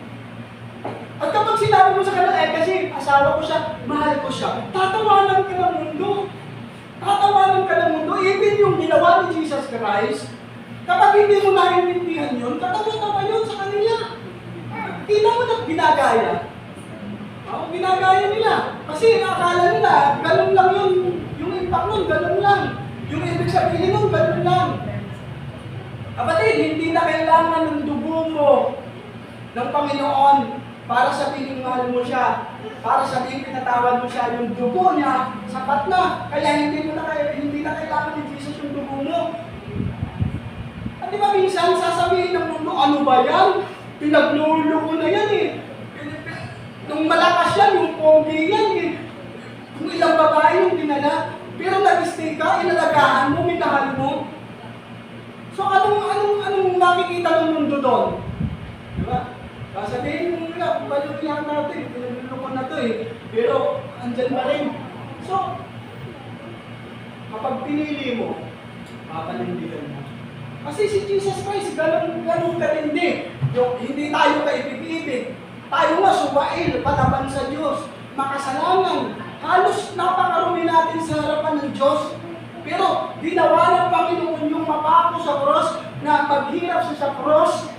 At kapag sinabi mo sa kanila, kasi asawa ko siya, mahal ko siya, tatawanan ka ng mundo. Tatawanan ka ng mundo. Even yung ginawa ni Jesus Christ, kapag hindi mo naiintindihan yun, katawa-tawa yun sa kanila. Kita mo na ginagaya. Ginagaya nila. Kasi akala nila, ganun lang yun. Yung impact nun, ganun lang. Yung ibig sabihin nun, ganun lang. Kapatid, hindi na kailangan ng dugo mo ng Panginoon para sabihin mahal mo siya. Para sabihin pinatawad mo siya. Yung dugo niya, sapat na. Kaya hindi na kailangan ni Jesus yung dugo mo. At di ba minsan sasabihin ng mundo, ano ba yan? Pinaglulo ko na yan eh. Nung malakas yan, yung pogi yan eh. Kung ilang babae yung dinala, pero nag-stay ka, inalagaan mo, minahal mo. So anong nakikita ng mundo doon? Diba? Sasabihin mo nila, balutihan natin, pinaglulo na to eh. Pero andyan pa rin. So, kapag pinili mo, papanindigan mo. Kasi si Jesus Christ, ganun kalindi. Yung hindi tayo kaibig-ibig. Tayo nga suwail, palaban sa Diyos, makasalanan. Halos napakarumi natin sa harapan ng Diyos. Pero ginawa ng Panginoon yung mapako sa cross, na maghirap siya sa cross,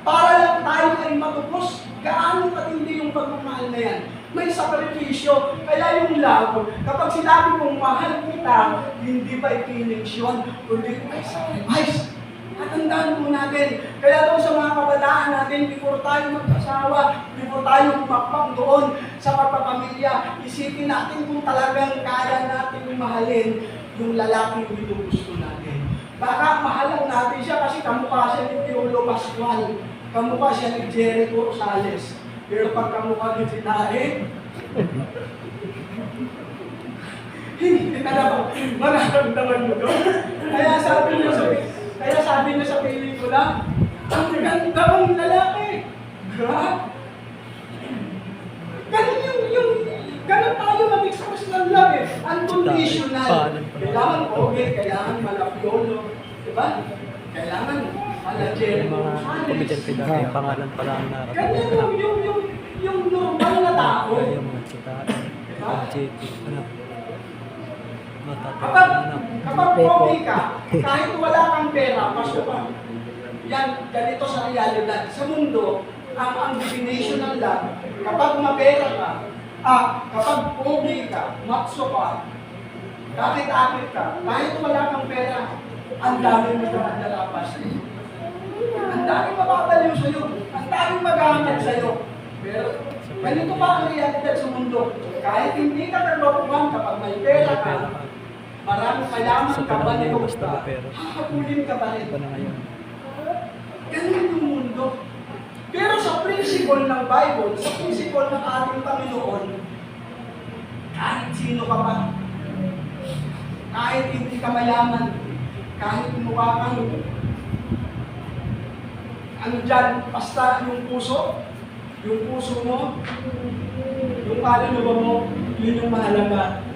para lang tayo ay matupos. Gaano katindi yung pagmamahal na yan? May sakripisyo. Kaya yung love, kapag sinabi mong mahal kita, hindi ba feelings yun? Kundi ay sacrifice. At tandaan po natin, kaya doon sa mga kabataan natin, before tayo mag-asawa, before tayo pumakpak doon sa pagpapamilya, isipin natin kung talagang kaya natin mahalin yung lalaking gusto natin. Baka mahal lang natin siya kasi kamukha siya ni Piolo Pascual, kamukha siya ni Jericho Rosales. Pero pag kamukha ni Tinahe, hindi na daw mararamdaman mo doon. Kaya sabi niya sa pelikula, ang ganda mong lalaki. Ganun tayo mag-express ng love eh. Unconditional. Kailangan okay, kailangan malapiolo. Diba? Kailangan malajero. Comedian ka dati, yung pangalan pala ang nakakatawa. Ganyan yung normal na tao. Yung mga sitaan, mga chiki, Kapag pogi ka, kahit wala kang pera, pasok ka. Yan, ganito sa realidad. Sa mundo, ang definition ng love, kapag mapera ka, kapag pogi ka, matso ka, kakit-akit ka, kahit wala kang pera, ang dami mo na nalapas. Ang dami mababaliw sa'yo, ang dami maghahanap sa'yo. Pero, ganito pa ang realidad sa mundo. Kahit hindi ka nagbabuhan, kapag may pera ka, maraming kayaman ka ba ni Basta, hahabulin ka ba rin? Ganun yung mundo. Pero sa principle ng Bible, sa principle ng ating Panginoon, kahit sino ka pa, kahit hindi ka mayaman, kahit mukha kang ano dyan, basta yung puso mo, yung kaluluwa mo, yun yung mahalaga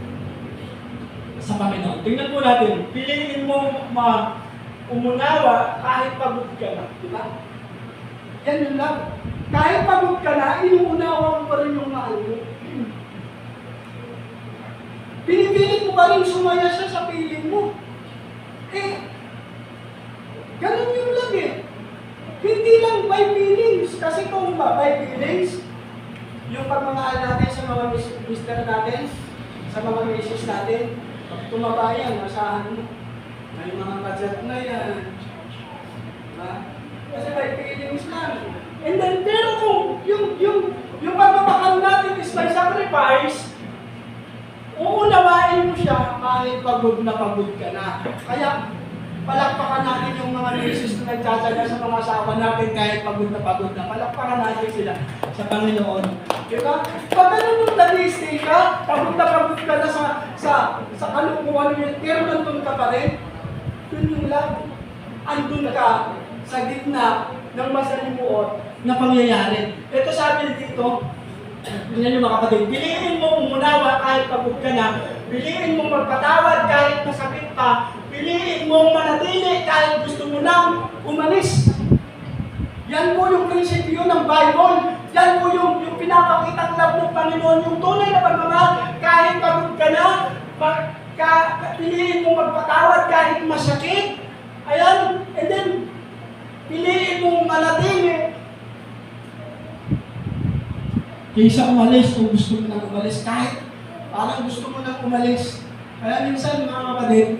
sa Panginoon. Tingnan po natin, piliin mo umunawa kahit pagod ka na. Diba? Yan yun lang. Kahit pagod ka na, inuunawa mo pa rin yung mahal mo. Pinipilit mo pa rin sumaya siya sa piling mo. Ganun yung love eh. Hindi lang by feelings. Kasi kung ba by feelings, yung pagmamahal natin sa mga mister natin, sa mga misis natin, pag tumaba yan, masahan mo. May mga budget na yan. Diba? Kasi by feelings lang. And then, pero kung yung pagmamahal natin is by sacrifice, uunawain mo siya kahit pagod na pagod ka na. Kaya, palakpakan natin yung mga misis na nagtsatsaga sa mga asawa natin kahit pagod na pagod na. Palakpakan natin sila sa Panginoon. Diba? Pag ganun yung nag-stay ka, pagod na pagod ka na sa kalukuhan yun, pero nandun ka pa rin, yun yung love. Andun ka sa gitna ng masalimuot na pangyayari. Ito sabi dito, tingnan nyo mga kapatid, piliin mo umunawa kahit pagod ka na, piliin mo magpatawad kahit masakit pa, piliin mo manatili kahit gusto mo nang umalis. Yan po yung prinsipyo ng Bible. Yan po yung pinapakitang love ng Panginoon, yung tunay na pagmamahal kahit pagod ka na, piliin mo magpatawad kahit masakit. Ayan, and then, piliin mo manatili kaysa umalis kung gusto mo nang umalis. Kahit parang gusto mo nang umalis. Kaya minsan mga kapatid,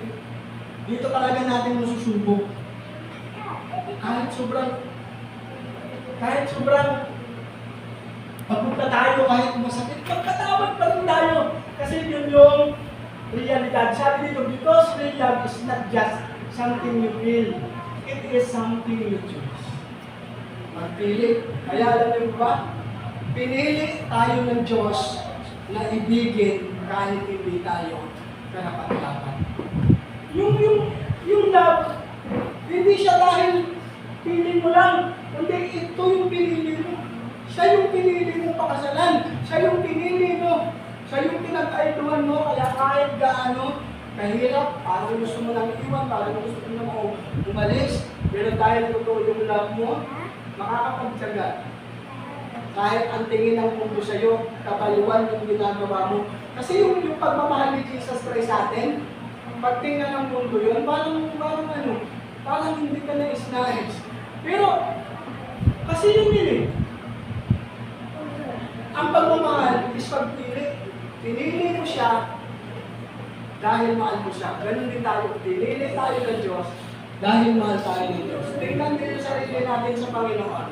dito talaga natin masusubok. Kahit sobrang pagod na tayo, kahit masakit, magpatawad pa rin tayo. Kasi yun yung realidad. Sabi dito, because real love is not just something you feel, it is something you choose. Magpili. Kaya alam niyo ba? Pinili tayo ng Diyos na ibigin kahit hindi tayo karapat-dapat. Yung love, hindi siya dahil pili mo lang, kundi ito yung pinili mo. Siya yung pinili mo pakasalan. Siya yung pinili mo. Siya yung pinag-aiduan mo, kaya kahit gaano kahirap, parang gusto mo lang iwan, parang gusto mo lang umalis, pero dahil totoo yung love mo, makakapagtsaga. Kahit ang tingin ng mundo sa'yo, kapaliwan yung ginagawa mo. Kasi yung pagmamahal ni Jesus Christ sa atin, pagtingnan ng mundo yun, parang hindi ka nais-nais. Pero, kasi yun eh. Ang pagmamahal is pagpili. Pinili mo siya dahil mahal mo siya. Ganun din tayo. Pinili tayo ng Diyos dahil mahal tayo ng Diyos. Tingnan din yung sarili natin sa Panginoon.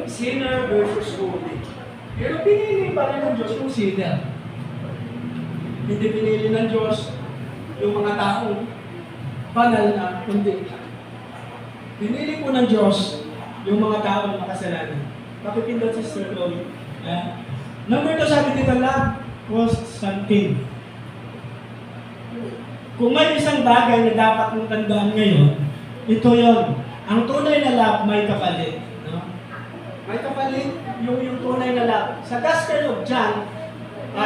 Sinner versus holy. Pero pinili pa rin ng Diyos yung sinner. Hindi pinili ng Diyos yung mga taong banal na kundi. Pinili po ng Diyos yung mga taong makasalanan. Pakipindot si Sister Chloe. Number 2 sabi dito, love costs something. Kung may isang bagay na dapat mong tandaan ngayon, ito yon. Ang tunay na love may kapalit. May kapalit yung tunay na love. Sa Gospel of John,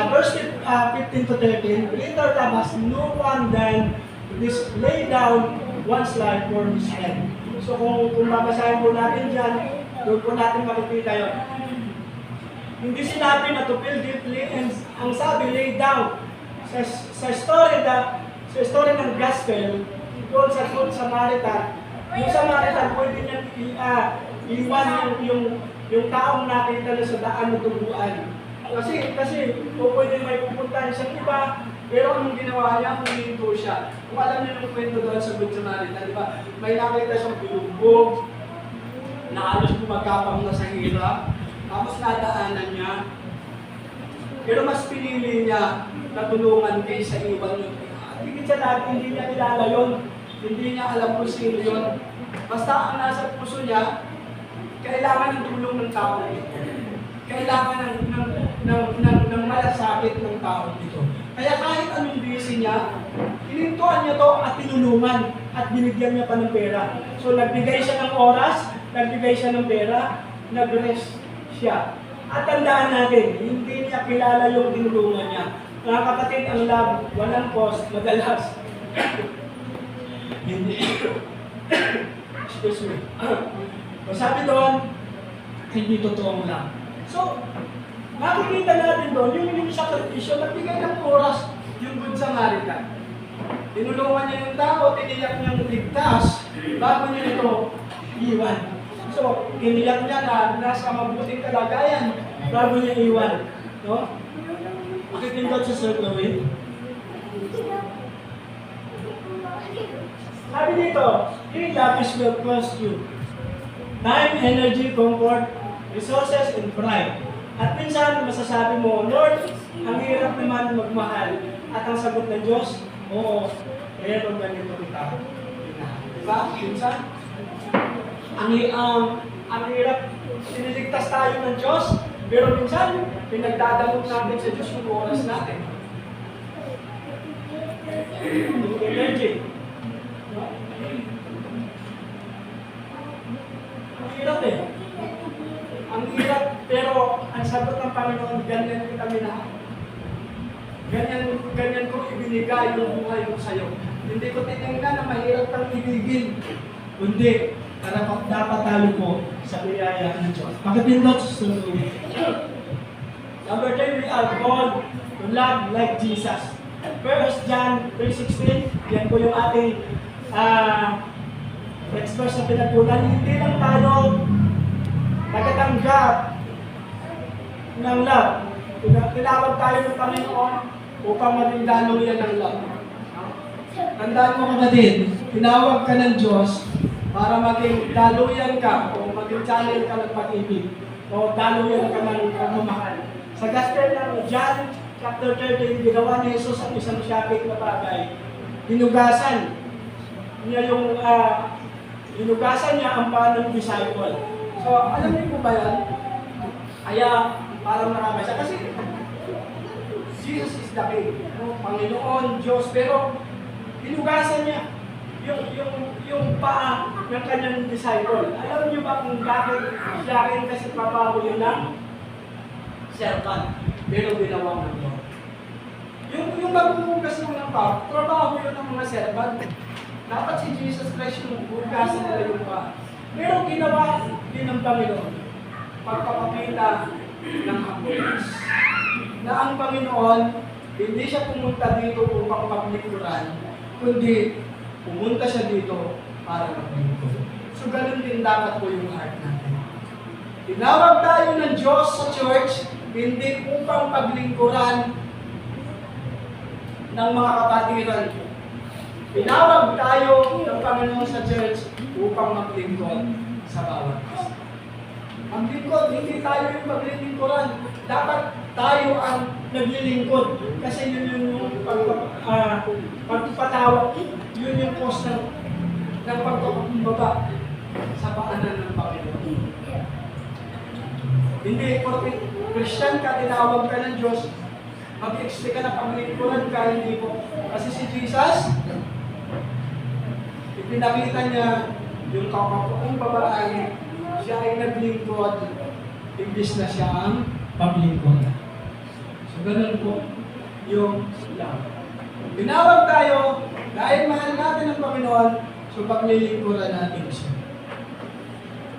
verse 15 to 13, greater love has no one than this lay down one's life for his friend. So kung babasahin po natin dyan, doon po natin makikita yun. Hindi sinabi na to feel deeply, and ang sabi lay down. Sa story ng Gospel, doon sa Good Samaritan, yung Samaritan pwede niya iwan yung taong nakita na sa daan na tubuan. Kasi kung pwede may pupuntahan siyang iba, pero anong ginawa niya, huminto siya. Kung alam niyo yung kwento doon sa Good Samaritan, di ba? May nakita siyang bilugbog, na halos gumagapang na sa hirap, tapos nadaanan niya. Pero mas pinili niya na tulungan kaysa iwan yun. Higit sa lahat, hindi niya kilala yun. Hindi niya alam kung sino yun. Basta ang nasa puso niya, kailangan ng tulong ng tao ito. Kailangan ng malasakit ng tao ito. Kaya kahit anong busy niya, inintuan niya to at tinulungan at binigyan niya pa ng pera. So nagbigay siya ng oras, nagbigay siya ng pera, nag-rest siya. At tandaan natin, hindi niya kilala yung tinulungan niya. Mga kapatid, ang love, walang cost, madalas. Hindi. Excuse me. Sabi doon, hindi totoong love. So, makikita natin doon, yung sakripisyo, nagbigay ng oras yung Good Samaritan. Tinulungan niya yung tao, tiniyak niyang ligtas, bago niya ito iwan. So, tiniyak niya na nasa mabuting kalagayan, bago niya iwan. No? Makikindot sa Sir Chloe. Sabi dito, yung lapis will cost you time, energy, comfort, resources, and pride. At minsan, masasabi mo, Lord, ang hirap naman magmahal. At ang sagot ng Diyos, oo, meron ganito kita. Diba? Minsan, ang hirap, siniligtas tayo ng Diyos, pero minsan, pinagdadamot natin sa Diyos yung oras natin. Yung energy. Ang hirap eh. Ang hirap, pero ang sagot ng Panginoon, ganyan kita minahal. Ganyan ko ibinigay yung buhay ko sa'yo. Hindi ko tinignan na mahirap kang ibigin. Kundi, dapat talo ko sa biyaya ng Diyos. Pakipindot sa sunod. Number 10, we are called to love like Jesus. 1 John 3:16, yan po yung ating next verse na pinagpunan. Hindi lang tayo nagatanggap ng love. Tinawag tayo ng Panginoon upang maging daluyan ng love. Tandaan mo kapatid, tinawag ka ng Diyos para maging daluyan ka o maging channel ka ng pag-ibig o daluyan ka ng pagmamahal. Sa Gospel ng John chapter 13, ginawa ni Jesus ang isang syakit na bagay. Hinugasan niya ang paa ng disciple. So, alam niyo po ba yan? Kaya, parang nakakaya siya. Kasi, Jesus is the King. Panginoon, Diyos. Pero, hinugasan niya yung paa ng kanyang disciple. Alam niyo ba kung bakit siya rin kasi papaho yun ng servant? Pero ginawa ng Lord. Yung maghuhugas ng paa, trabaho yun ng mga servant. Dapat si Jesus Christ yung hugasan nila yung paa. Pero ginawa din ng Panginoon, pagpapakita ng hapunas. Na ang Panginoon, hindi siya pumunta dito upang maglingkuran, kundi pumunta siya dito para maglingkod. So ganun din dapat po yung heart natin. Tinawag tayo ng Diyos sa church, hindi upang paglingkuran ng mga kapatiran. Tinawag tayo ng Panginoon sa church upang maglingkod sa bawat isa. Maglingkod, hindi tayo yung maglilingkuran. Dapat tayo ang naglilingkod. Kasi yun yung pagpapatawag. Yun yung post ng pagpapakumbaba sa paanan ng Panginoon. Hindi, porque Christian ka, tinawag ka ng Diyos, mag-expect ka na paglingkuran ka, hindi po. Kasi si Jesus, ipinakita niya yung kapapukong babae, siya ay naglingkod, imbis na siya ang paglingkod. So, ganun po yung love. Tinawag tayo, dahil mahal natin ang Panginoon, so paglilingkuran natin siya.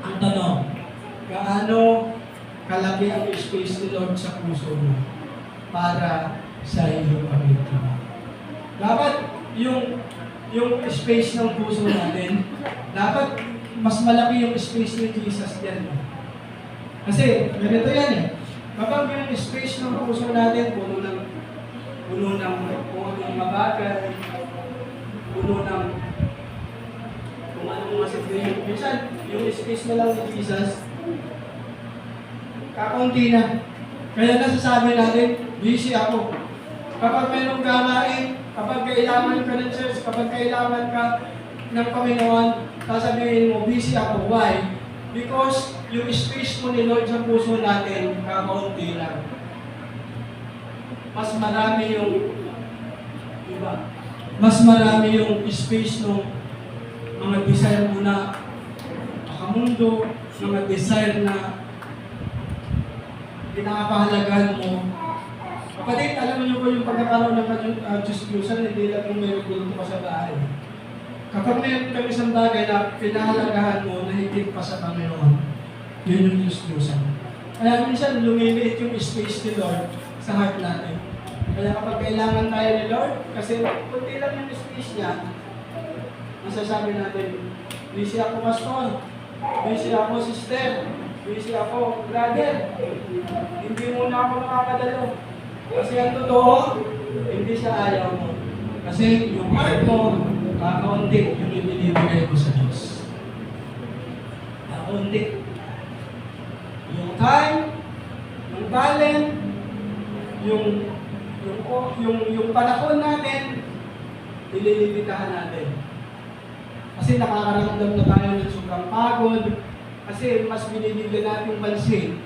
Ang tanong, gaano kalaki ang space ni Lord sa puso mo para sa iyong pamilya? Dapat yung space ng puso natin, dapat mas malaki yung space ni Jesus din. Kasi, ganito yan eh. Kapag yung space ng puso natin, puno ng kung anong mabagay, puno ng kung anong mga situation. Minsan, yung space na lang ni Jesus, kakaunti na. Kaya nasasabi natin, busy ako. Kapag mayroong gawain, kapag kailangan ka ng church, kapag kailangan ka ng Panginoon, sasabihin mo, busy ako. Why? Because yung space mo ni Lord sa puso natin, kakaunti lang. Mas marami yung, diba? Mas marami yung space ng mga desire mo na makamundo, mga desire na pinakapahalagan mo. Kapatid, alam niyo po yung pagkakaroon ng Diyos-Diyosan, hindi lang yung may gulong pa sa bahay. Kapag may isang bagay na pinahalagahan mo na higit pa sa Panginoon, yun yung Diyos-Diyosan. Kaya minsan lumiliit yung space ni Lord sa heart natin. Kaya kapag kailangan tayo ni Lord, kasi kunti lang yung space niya, masasabi natin, busy ako pastor, busy ako sister, busy ako brother, hindi muna ako makakadalo. Kasi ang totoo, hindi siya ayaw mo. Kasi yung heart mo, kakaunti yung ibinibigay ko sa Diyos. Kakaunti. Yung time, yung talent, yung panahon natin, ililimitahan natin. Kasi nakakaramdam na tayo ng sobrang pagod, kasi mas binibigyan natin pansin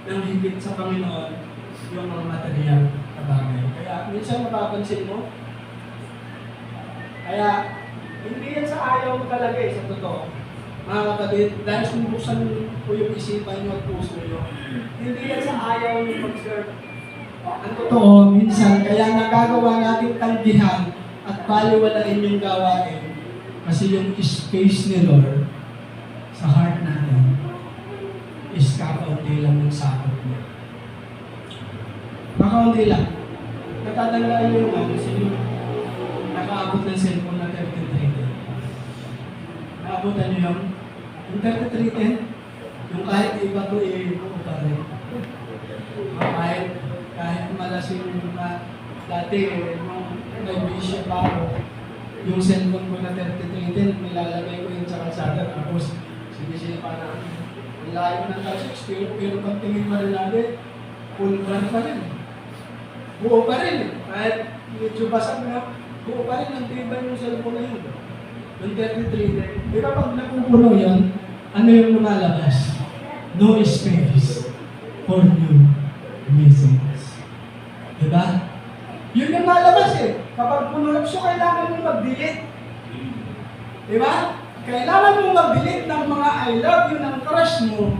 ng higit sa Panginoon yung mga material na bagay. Kaya minsan mapapansin mo, kaya hindi yan sa ayaw mo talaga sa totoo. Mga kapatid, dahil sinubuksan ko yung isipan nyo at puso nyo, hindi yan sa ayaw nyo mag-serve. Ang totoo, minsan, kaya nagagawa natin tanggihan at baliwalain yung gawain. Kasi yung space ni Lord sa heart natin is kakaunti lang ng sakot niya. Kakaunti lang. Natatandaan nyo naman, sino nakaabot ng cellphone na 3310. Naabutan nyo yung 3310, yung kahit iba ko ako pa rin. Kahit malasing na dati, nung may bisyo pa ako, yung cellphone ko na 3310, nilalagay ko yun sa kalsada, tapos sinisipa na ang layo ng touch, pero pag tingin pa rin natin, full brand pa rin. Buo pa rin. Kahit medyo basag na, buo pa rin ang tibay yung cellphone na yun. Yung 3310. Di ba pag napupuno yun, ano yung lumalabas? No space for new messages. Di ba? Yun yung malabas Kapag puno, so kailangan mong mag-delete. Di ba? Kailangan mong mag-delete ng mga I love you ng crush mo.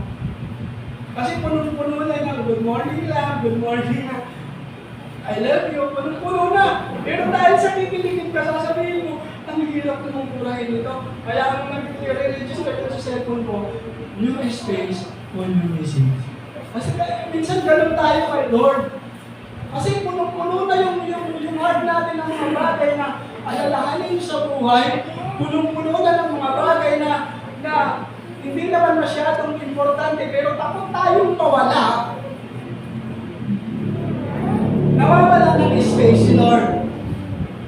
Kasi puno-puno na yung good morning lang, good morning na. I love you, puno-puno na. Pero dahil sa kikiligin ka, sasabihin mo, ang hirap namang purahin ito. Kaya kung nag-register ka sa cellphone mo, new space for new message. Kasi minsan ganun tayo kay Lord. Kasi puno-puno na yung heart natin ng mga bagay na alalahanin sa buhay. Puno-puno na ng mga bagay na hindi naman masyadong importante, pero takot tayong mawala. Nawawala ng space si Lord.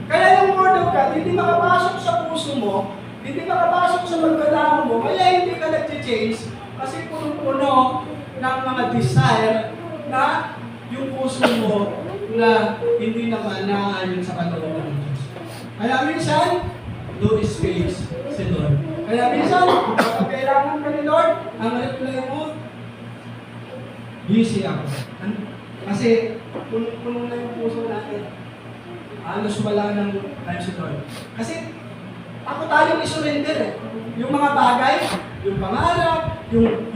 Kaya yung Word of God, hindi makapasok sa puso mo, hindi makapasok sa magkalaman mo, kaya hindi ka nag-change kasi puno-puno ng mga desire na yung puso mo na hindi naman naaayon sa kalooban ng Diyos. Kaya minsan, no space si Lord. Kaya minsan, kapag kailangan ka ni Lord, ang reply mo, busy ako. Kasi puno na yung puso natin. Halos wala nang time si Lord. Kasi ako tayong isurrender Yung mga bagay, yung pangarap,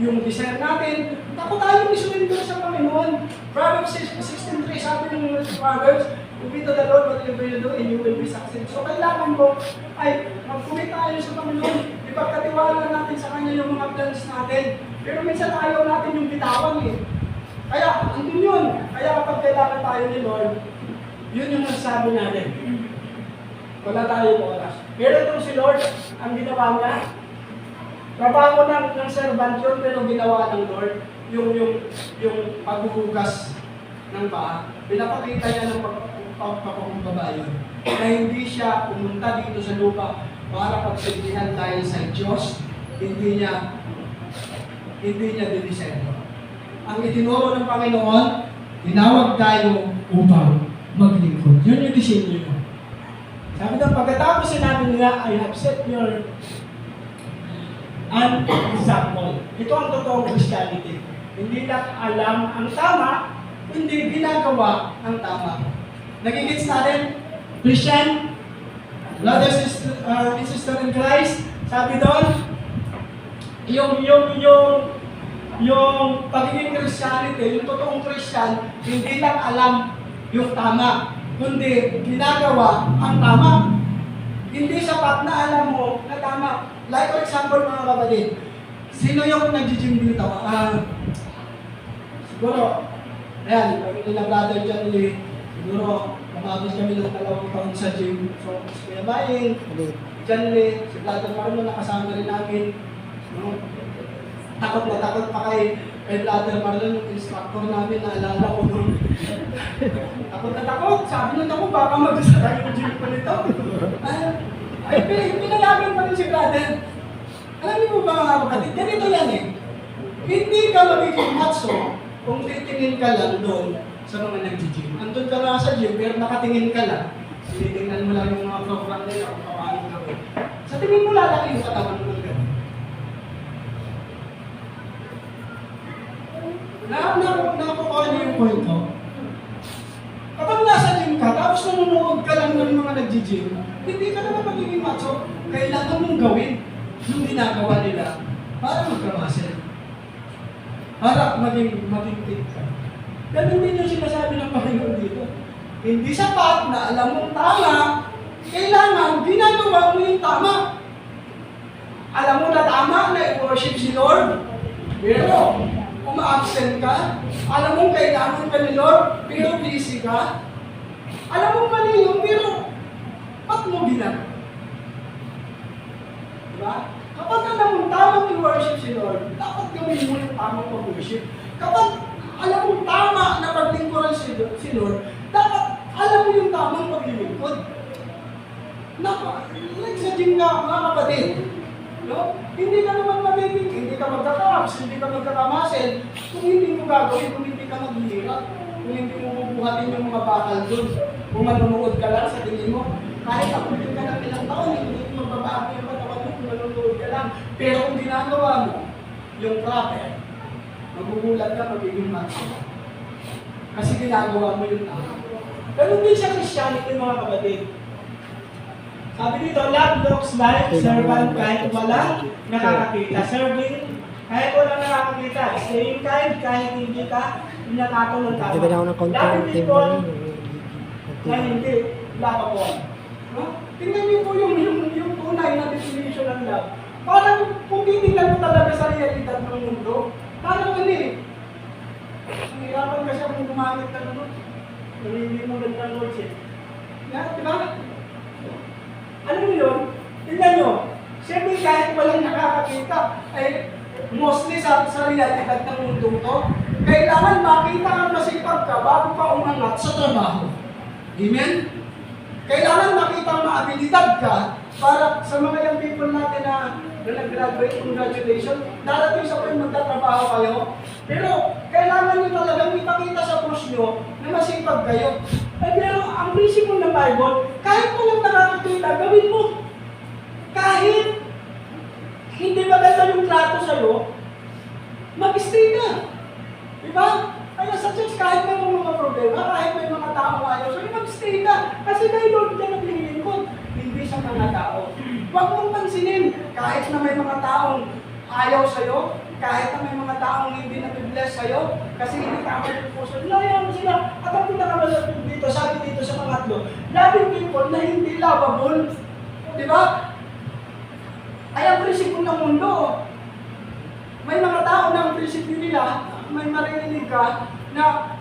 yung desire natin, ako tayong isurrender sa Panginoon. Proverbs 16:3, sabi ng Proverbs, "Commit to the Lord whatever you do and you will be successful." So kailangan mo ay mag-commit tayo sa Panginoon. Ipagkatiwala natin sa Kanya yung mga plans natin. Pero minsan ayaw natin yung bitawan Kaya, andun yun. Kaya kapag kailangan tayo ni Lord, yun yung nasasabi natin. Wala tayong oras. Pero itong si Lord, ang ginawa niya, trabaho ng servant yun, pero ginawa ng Lord, yung paghuhugas ng paa. Pinapakita niya ng pagpapakumbaba yun. Na hindi siya pumunta dito sa lupa para pagsilbihan tayo sa Diyos, hindi niya dinisenyo. Ang itinuro ng Panginoon, tinawag tayo upang maglingkod. Yun yung disenyo niya. Sabi na, pagkatapos sinabi nila, I have set your an example. Ito ang totoong Christianity. Hindi lang alam ang tama, hindi ginagawa ang tama. Nagigits natin, Christian, brothers and sister in Christ, sabi doon, yung pagiging Christianity, yung totoong Christian, hindi lang alam yung tama, kundi ginagawa ang tama. Hindi sapat na alam mo na tama. Like for example mga kapatid, sino yung nag-gym dito? Siguro, ayan, nila brother John Lee, Siguro, umabot kami ng 2 taon sa gym. So, si Kuya Baying, Ulit. John Lee, si Brother Marlon, nakasama rin namin. No? Takot na takot pa kay Brother Marlon, yung instructor namin, naalala ko nun. Takot na takot, sabi nun ako, baka magsasara yung gym ko nito. Ay, pinalaban pa rin si Brother. Alam niyo po ba mga kapatid, ganito yan eh. Hindi ka magiging matso kung titingin ka lang doon sa mga nag-gym. Andun ka nga sa gym, pero nakatingin ka lang. Tinitingnan mo lang yung mga program nila kung paano gawin. Sa tingin mo lalaki yung katawan mo ng gawin. Nakukuha niyo yung point ko. Kapag nasa gym ka, tapos nanonood ka lang ng mga nag-gym, hindi ka naman magiging macho. Kailangan mong gawin yung ginagawa nila para magkamasel. Para maging fit ka. Ganun din yung sinasabi ng Panginoon dito. Hindi sapat na alam mong tama, kailangan ginagawa mo yung tama. Alam mo na tama na i-worship si Lord, pero uma-absent ka. Alam mo kailangan ka ni Lord, pero busy ka. Alam mo mali yun, pero ba't mo ginagawa? Diba? Kapag alam mo tamang i-worship si Lord, dapat gawin mo yung tamang pag-worship. Kapag alam mo tama na paglingkuran si Lord, dapat alam mo yung tamang paglilingkod. Like sa gym nga, mga kapatid, no? Hindi ka naman magiging, hindi ka magkaka-abs, hindi ka magkaka-muscle, kung hindi mo gagawin, kung hindi ka maghihirap, kung hindi mo bubuhatin yung mga bakal doon, kung manunood ka lang sa tingin mo, kahit abutin ka ng ilang taon, hindi mo magbabago yung katawan mo kung manunood ka lang. Pero kung ginagawa mo yung proper, magugulat ka, magiging macho. Kasi ginagawa mo yung tama. Ganun din sa Christianity, mga kapatid. Sabi dito, love looks like servant kahit walang nakakakita. Serving kahit walang nakakakita. Staying kind kahit hindi ka nakatulong tama. Sabi na ako ng konti Loving ng people team. na hindi lovable. No? Tingnan niyo po yung tunay na definition ng love. Parang kung titingnan mo talaga sa realidad ng mundo, parang ano eh. Hirapan ka siya kung gumamit ka na nun. Hindi mo ng words eh. Di ba? Alam mo yun? Tingnan nyo. Siyempre kahit walang nakakakita, ay mostly sa realidad ng mundo to, kailangan makita ang masipag ka bago ka umangat sa trabaho. Amen? Kailangan makita ang maabilidad ka para sa mga young people natin na nag-graduate, congratulations, darating sa point magtatrabaho kayo. Pero kailangan nyo talagang ipakita sa boss nyo na masipag kayo. Pero ang principle ng Bible, kahit walang nakakakita, gawin mo. Kahit hindi maganda yung trato sa'yo, mag-stay ka. Diba? Kaya sa church, kahit may mga problema, kahit may mga tao ayaw sa'yo, mag-stay ka. Kasi kay Lord ka naglilingkod, hindi sa mga tao. Huwag mong pansinin, kahit na may mga taong ayaw sa'yo, kahit na may mga taong hindi na-bless sa'yo, kasi hindi tama yung puso, layaan mo sila. At ang pinakamalapit dito, sabi dito sa pangatlo, loving people na hindi lovable. Di ba? Ay ang prinsipyo ng mundo. May mga tao na ang prinsipyo nila, may maririnig ka na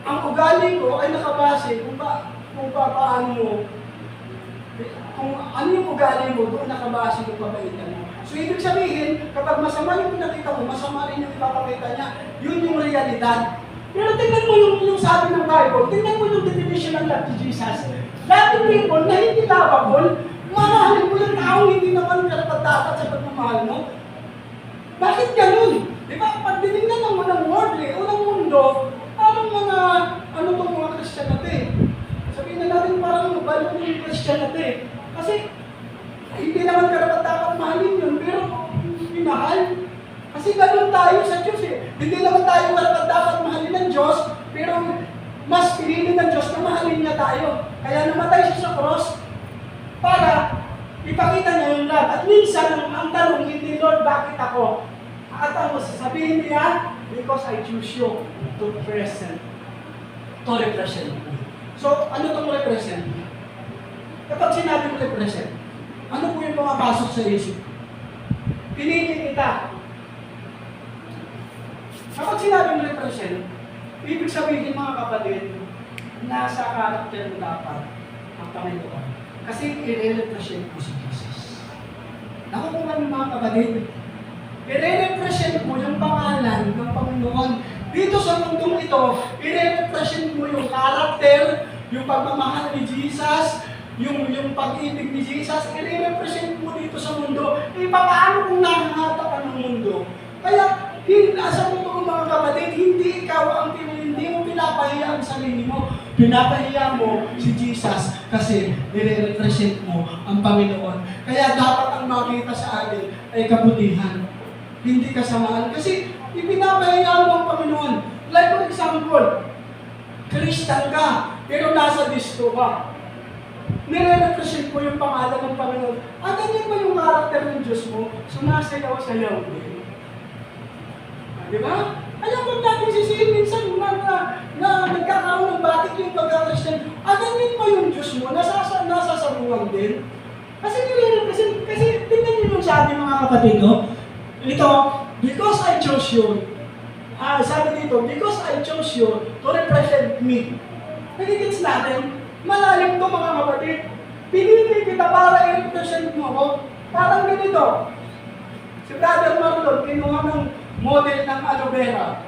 ang ugali ko ay nakabase kung paano mo, kung ano yung ugali mo, doon nakabase yung pabaitan mo. So, ibig sabihin, kapag masama yung pinakita mo, masama rin yung ipapakita niya, yun yung realidad. Pero tingnan mo yung sabi ng Bible, tingnan mo yung definition ng love to Jesus. Loving people na hindi lovable, mamahalin mo yung tao, hindi naman karapat-dapat sa pagmamahal mo. Bakit ganun? Di ba, pag dinignan mo ng worldly o ng mundo, parang mga, ano itong mga Christianate? Sabihin na natin parang balo yung Christianate. Kasi, hindi naman karapat-dapat mahalin yun, pero minahal. Kasi ganun tayo sa Diyos eh. Hindi naman tayo karapat-dapat mahalin ng Diyos, pero mas pinili ng Diyos na mahalin niya tayo. Kaya namatay siya sa cross para ipakita niya yung love. At minsan, ang tanong, hindi Lord, bakit ako? At ang sasabihin niya, because I choose you to represent me. So, ano itong represent? Kapag sinabi mo represent, ano po yung pumapasok sa isip? Pinili kita. Kapag sinabi mo represent, ibig sabihin mga kapatid, nasa character mo dapat ang Panginoon. Kasi i-represent mo si Jesus. Nakukuha ng mga kapatid, i-represent mo yung pangalan ng Panginoon. Dito sa mundong ito, i-represent mo yung character, yung pagmamahal ni Jesus, yung pag-ibig ni Jesus, i-represent mo dito sa mundo. Paano kung nakahata ka ng mundo? Kaya, sa totoo mga kapatid, hindi ikaw ang hindi mo pinapahiya ang sarili mo. Pinapahiya mo si Jesus kasi nire-represent mo ang Panginoon. Kaya dapat ang makita sa atin ay kabutihan, hindi kasamaan. Kasi ipinapahiya mo ang Panginoon. Like for example, Christian ka, pero nasa disco ka. Nire-represent mo yung pangalan ng Panginoon. At ganyan ba yung karakter ng Diyos mo? Sumasayaw-sayaw din. Di ba? Alam mo natin sisihin minsan na nagkakaroon ng batik yung pagka-Christian. Ganyan pa yung Diyos mo, nasasabuhan din. Kasi nire-represent, kasi tingnan niyo yung sabi mga kapatid, no? Ito, because I chose you. Sabi dito, because I chose you to represent me. Nagigits natin, malalim to mga kapatid. Pinili kita para i-represent mo ako. Parang ganito. Si Brother Marlon, kinuha ng model ng aloe vera.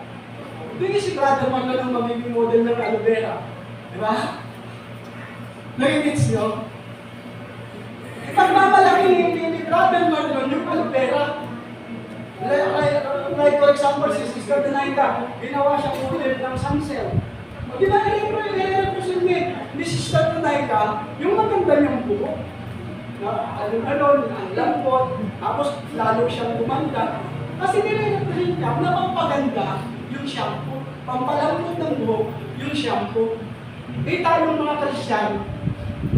Hindi si Brother Marlon ang magiging model ng aloe vera. Di ba? Nagigits nyo? Pagmamalaki ni Brother Marlon yung aloe vera. Like for example, si Sister Donaida, ginawa siyang model ng sunset. Di ba, i-represent ni Sister Donaida yung maganda niyang buhok. Ang lambot, tapos lalo siyang gumanda. Kasi nire-represent niya na pampaganda yung shampoo, pampalambot ng buhok yung shampoo. Tayong mga Kristiyan,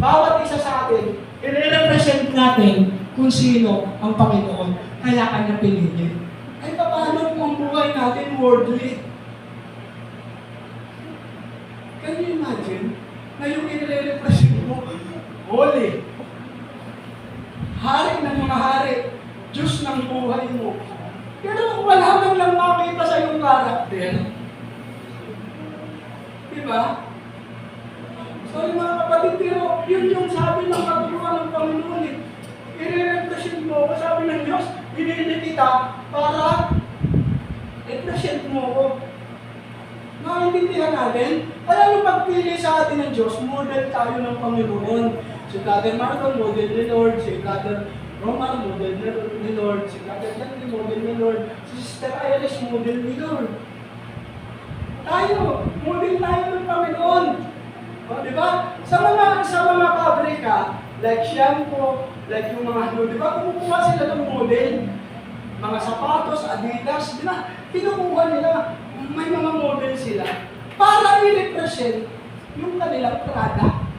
bawat isa sa atin, i-represent natin kung sino ang Panginoon, kaya kanya pinili. Ay, paano kung ang buhay natin worldly? Can you imagine na yung i-represent mo, holy, hari ng mga hari, Diyos ng buhay mo. Pero wala man lang makita sa iyong karakter. Diba? Sorry mga kapatid, pero yun yung sabi ng katuruan ng Panginoon eh. I-represent mo ako, sabi ng Diyos, pinili kita para i-present mo ako. Nakaintindihan natin? Kaya yung pagpili sa atin ng Diyos, model tayo ng Panginoon. Si Brother Marlon, model ni Lord. Si Brother Roman, model ni Lord. Si Brother Henry, model ni Lord. Si Sister Iris, model ni Lord. Tayo, model tayo ng Panginoon. O, di ba? Sa mga pabrika, like shampoo, like yung mga di ba? Kumukuha sila ng model. Mga sapatos, Adidas, di ba? Kinukuha nila. May mga model sila para i-represent yung kanilang product.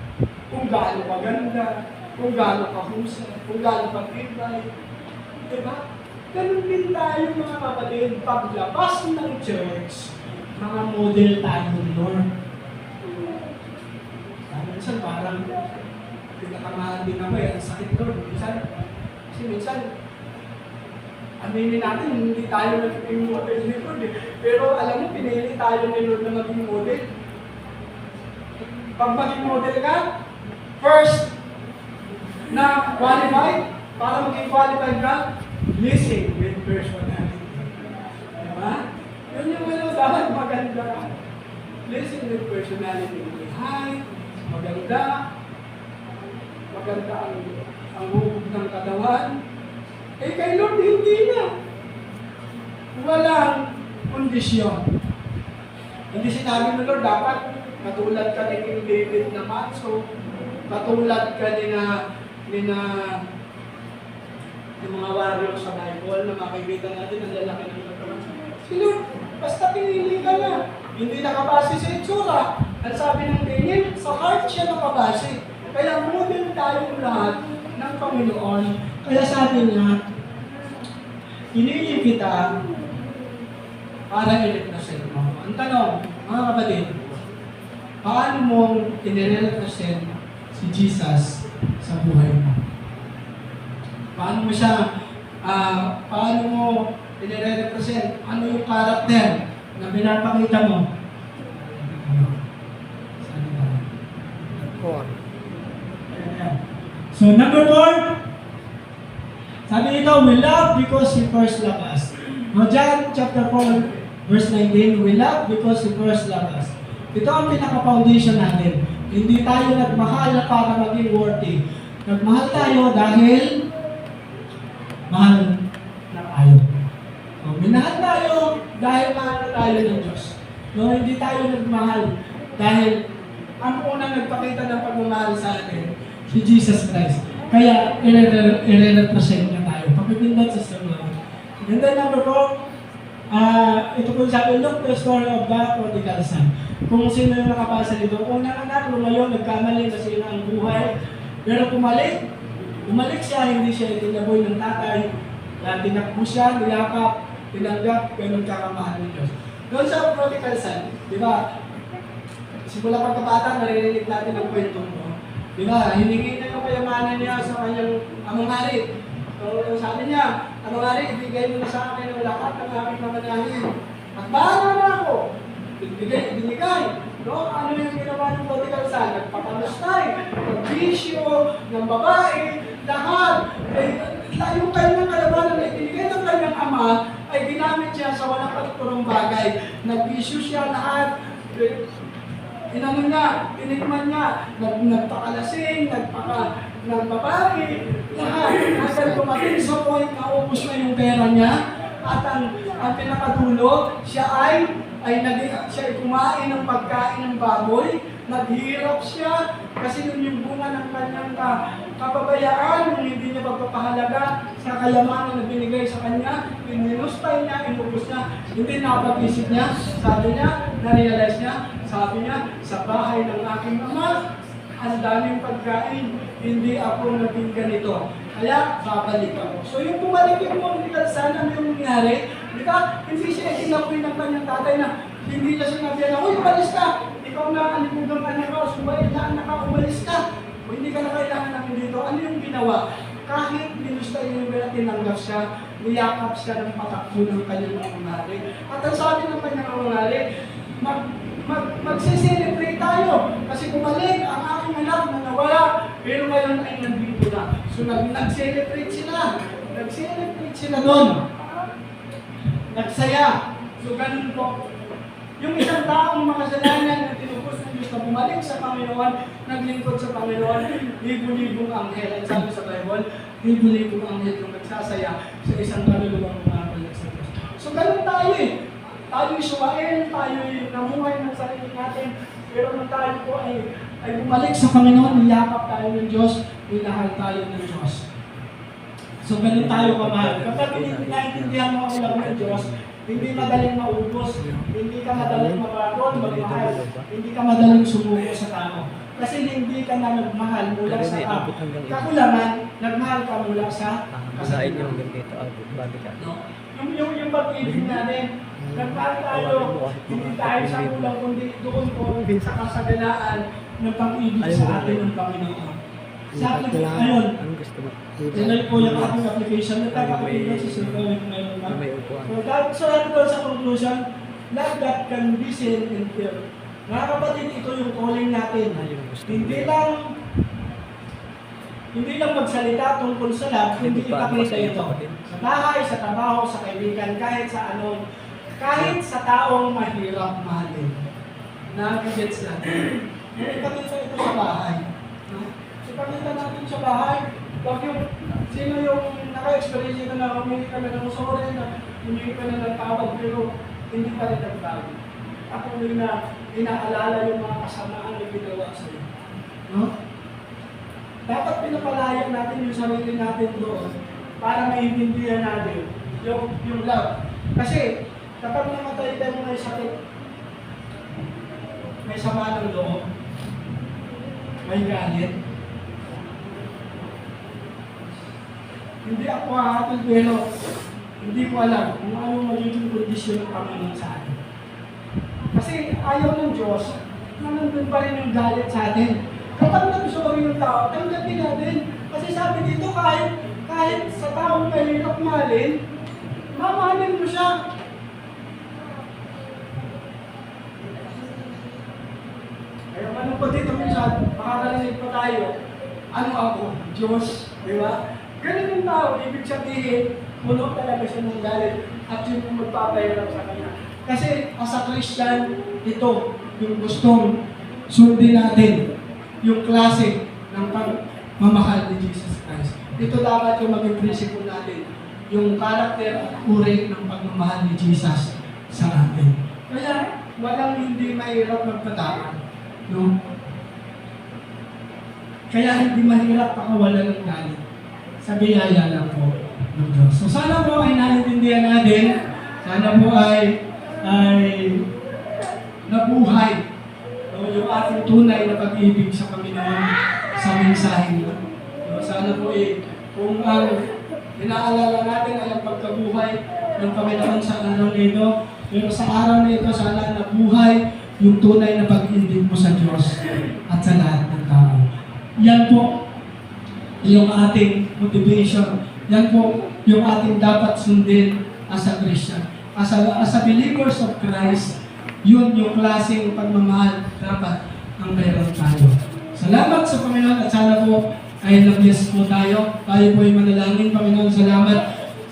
Kung gaano kaganda, kung gaano kahusay, kung gaano kagibay. Diba? Ganun din tayo mga kapatid, paglabas ng church, mga model tayo ng Lord. Minsan parang pinakamahan din ako ang sakit Lord. Minsan, aminin natin, hindi tayo naging model ni Lord eh. Pero alam mo, pinili tayo ni Lord na maging model. Pag maging model ka, first, na qualified, para maging qualified ka, listen with personality. Diba? Yun yung dapat maganda. Listen with personality. Hi, maganda. Maganda ang hubog ng katawan. Eh kay Lord, hindi na. Walang kondisyon. Hindi sinabi ng Lord, dapat katulad ka ni King David na manso, katulad ka ni mga warrior sa Bible na makikita natin ang lalaki ng katawan. Si Lord, basta pinili ka na. Hindi nakabase sa itsura. At sabi ng Daniel, sa heart siya nakabase. Kaya model tayong lahat ng Panginoon. Kaya sabi niya, pinili kita para i-represent mo. Ang tanong, mga kapatid, paano mo i-represent si Jesus sa buhay mo? Paano mo siya, paano mo i-represent? Ano yung character na pinapakita mo? Saan ba? So number 4, sabi dito, we love because He first loved us. Now, John chapter 4, verse 19, we love because He first loved us. Ito ang pinaka-foundation natin. Hindi tayo nagmahal para maging worthy. Nagmahal tayo dahil mahal na tayo. So, minahal tayo dahil mahal na tayo ng Diyos. No, hindi tayo nagmahal dahil ang unang nagpakita ng pagmamahal sa atin, si Jesus Christ. Kaya, i-represent niya tayo. Pagpipindot sa sinabi. And then number 4, ito po sabi, look the story of the prodigal son. Kung sino yung nakabasa nito, unang anak, lumayo, nagkamali kasi na ang buhay. Pero bumalik siya, hindi siya itinaboy ng tatay. Tinakbo siya, niyakap, tinanggap, ganun kakamahal ng Diyos. Doon sa prodigal son, di ba, simula pagkabata, naririnig natin ang kwento mo. Di ba, hiningi na yung kayamanan niya sa kanyang amang-ari. So, sabi niya, amang-ari, ibigay mo na sa akin ang lahat ng aking mamanahin. At bahala na ako. Binigay. No? Ano yung ginawa ng prodigal son? Nagpapanustay, nagbisyo, ng babae, lahat. Yung kanyang kalabanan na ibinigay ng kanyang ama, ay ginamit siya sa walang katuturang bagay. Nagbisyo siya lahat. Inano niya, tinikman niya, nagpakalasing, ng babae, lahat. Hanggang tumating sa point na ubos na yung pera niya, at ang pinakadulo, siya ay kumain ng pagkain ng baboy, naghirap siya, kasi yun yung bunga ng kanyang kapabayaan, yung hindi niya pagpapahalaga sa kayamanan na binigay sa kanya, inustay niya, inubos niya, hindi napag-isip niya, sabi niya, na-realize niya, sabi niya, sa bahay ng aking ama, ang daming pagkain, hindi ako naging ganito. Kaya, babalik ako. So yung bumalik yung prodigal son, ano yung nangyari? Di ba? Hindi siya itinapoy ng kanyang tatay na hindi niya sinabi na, uy, umalis ka! Ikaw na alimugang anak ka, sumayaan na ka, umalis ka! O hindi ka na kailangan namin dito. Ano yung ginawa? Kahit minusta yung wala, tinanggap siya, niyakap siya ng patakbo ng kanyang mangunari. At ang sabi ng kanyang mangunari, magsiselebrate tayo kasi bumalik ang aking anak na nawala pero ngayon ay nandito na. So nag-celebrate sila doon. Nagsaya. So ganun po. Yung isang taong makasalanan na tinupos ng Diyos na bumalik sa Panginoon, naglingkod sa Panginoon, libo-libong anghel. At sabi sa Bible, libo-libong anghel yung nagsasaya sa isang kaluluwang umapalag sa Diyos. So ganun tayo eh. Tayo'y sumain, tayo'y namuhay ng sarili natin, pero nung tayo po ay bumalik sa Panginoon, niyakap tayo ng Diyos, minahal tayo ng Diyos. So, ganun tayo kamahal. Kapag hindi naintindihan mo ang laro ng Diyos, hindi madaling maubos, hindi ka madaling mapagod, magmahal, hindi ka madaling sumuko sa tao. Kasi hindi ka na nagmahal mula sa tao. Kakulangan, nagmahal ka mula sa Kasain kasalanan. yung ganito, balik ka. No? Yung pag-ibig natin, nagmahal tayo, hindi tayo sa kulang, kundi doon po sa kasaganaan ng pag-ibig sa atin ng Panginoon. Sa akin, ayun, Anong gusto mo? tinay po yung ating application na taga-application sa sinungaling ngayon. May upuan. So natin doon sa conclusion, love that can be seen and felt. Mga kapatid, ito yung calling natin. Hindi lang magsalita tungkol sa love, hindi ipakita ito. Sa bahay, sa trabaho, sa kaibigan, kahit sa taong mahirap mahalin. Nag-gets natin. Ipakita ito sa bahay. Ipakita natin sa bahay. Wag yung, sino yung naka-experience ito na humingi ka na ng sorry, na humingi ka na ng tawag, pero hindi pa rin nagbago. Ako na inaalala yung mga kasamaan na ginawa sa iyo. No? Dapat pinapalayan natin yung sarili natin doon para maintindihan natin yung love. Kasi kapag namatay ka mo may sakit, may sama ng loob, may galit, hindi ako hahatol pero hindi ko alam kung anong magiging kondisyon ng Panginoon sa atin. Kasi ayaw ng Diyos na nandun pa rin yung galit sa atin. Kapag nag-sorry yung tao, tanggapin natin. Kasi sabi dito, kahit sa taong mahirap mahalin, mamahalin mo siya. Kaya ano po dito minsan, makakarinig pa tayo ano ako? Diyos, di ba? Ganun yung tao, ibig sabihin, puno talaga siya ng galit at yun yung magpapahirap sa kanya. Kasi as a Christian, ito yung gustong sundin natin, yung klase ng pagmamahal ni Jesus Christ. Ito dapat yung maging prinsipyo natin, yung karakter at uri ng pagmamahal ni Jesus sa atin. Kaya walang hindi mahirap magpatawad, no? Kaya hindi mahirap pakawalan ng galit. Sa biyaya lang po ng Diyos. So sana po ay naintindihan natin, sana po ay nabuhay, no, yung ating tunay na pag-ibig sa Panginoon sa mensahe mo. No, sana po kung ang inaalala natin ay ang pagkabuhay ng Panginoon sa araw na ito, pero sa araw na ito, sana nabuhay yung tunay na pag-ibig mo sa Diyos at sa lahat ng tao. Yan po yung ating motivation. Yan po yung ating dapat sundin as a Christian. As a believers of Christ, yun yung klaseng pagmamahal dapat ang mayroon tayo. Salamat sa Panginoon at sana po ay nag-bless po tayo. Tayo po ay manalangin. Panginoon, salamat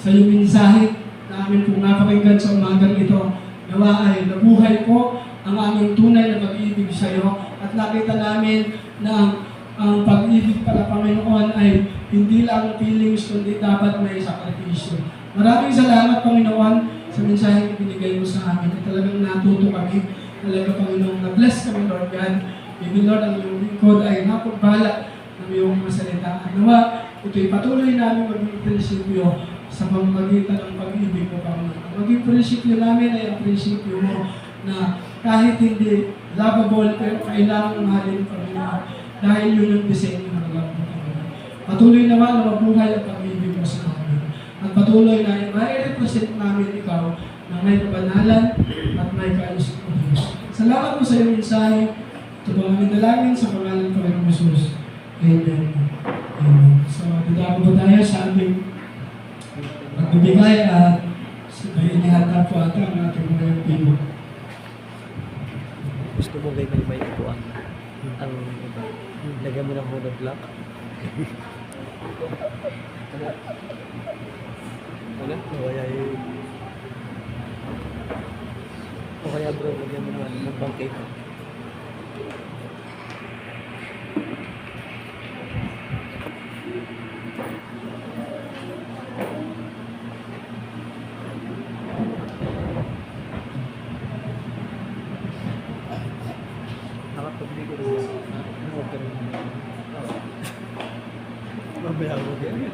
sa iyong mensahe na amin pong napakinggan sa umagang ito. Nawa ay nabuhay po ang aming tunay na pag-ibig sa iyo at nakita namin na ang pag-ibig pala Panginoon ay hindi lang feelings kundi dapat may sakripisyo. Maraming salamat Panginoon sa mensaheng ibinigay mo sa amin at talagang natuto kami. Talaga Panginoon na bless kami Lord God. Maybe Lord ang iyong lingkod ay napagbalak ng iyong mga salita. At nawa, ito'y patuloy namin maging prinsipyo sa pamamagitan ng pag-ibig mo Panginoon. Ang maging prinsipyo namin ay ang prinsipyo mo na kahit hindi lovable pero kailangan mahalin Panginoon. Dahil yun yung disenyo ng Panginoon. Patuloy naman na mabuhay ang pag-ibig mo sa amin. At patuloy na mai-represent namin ikaw na may kabanalan at may kaayos ng Diyos. Salamat po sa iyong mensahe. Ito po ang dalangin sa pangalan ng Panginoong Jesus. Amen. Amen. So, dadako po tayo sa ating pagbibigay at sabihin niya po ata ang ating mga pibo. Gusto mo kayo may ipuan. Ang iba. Lagyan mo ng hollow block. Ano? O kaya bro, lagyan mo ng bangkay. Nakapagbigo rin. Mamaya mo din.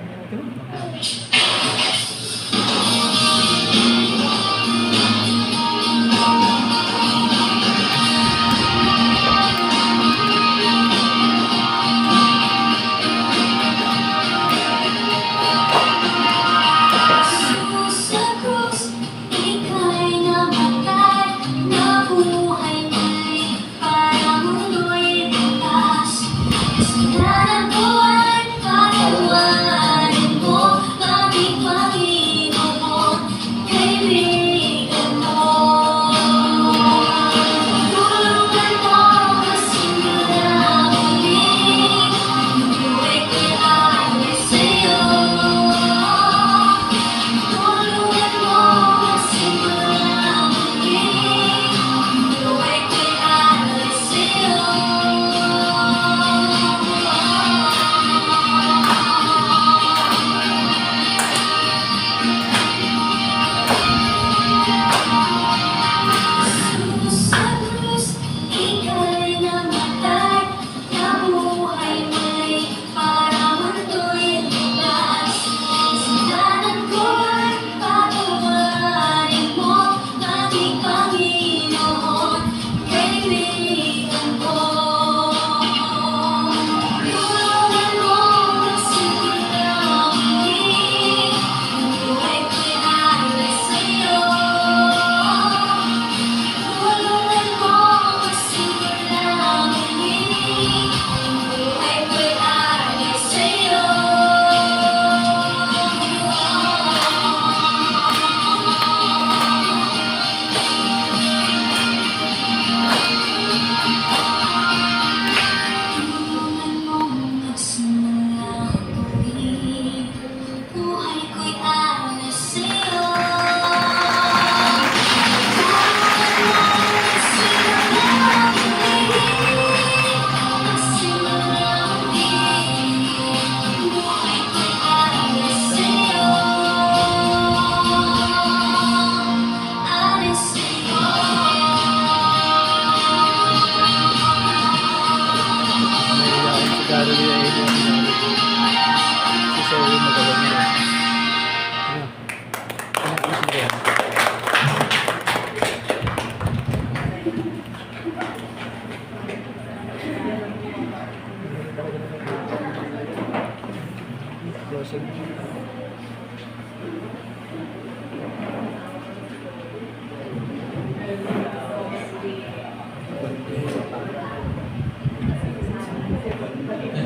Yan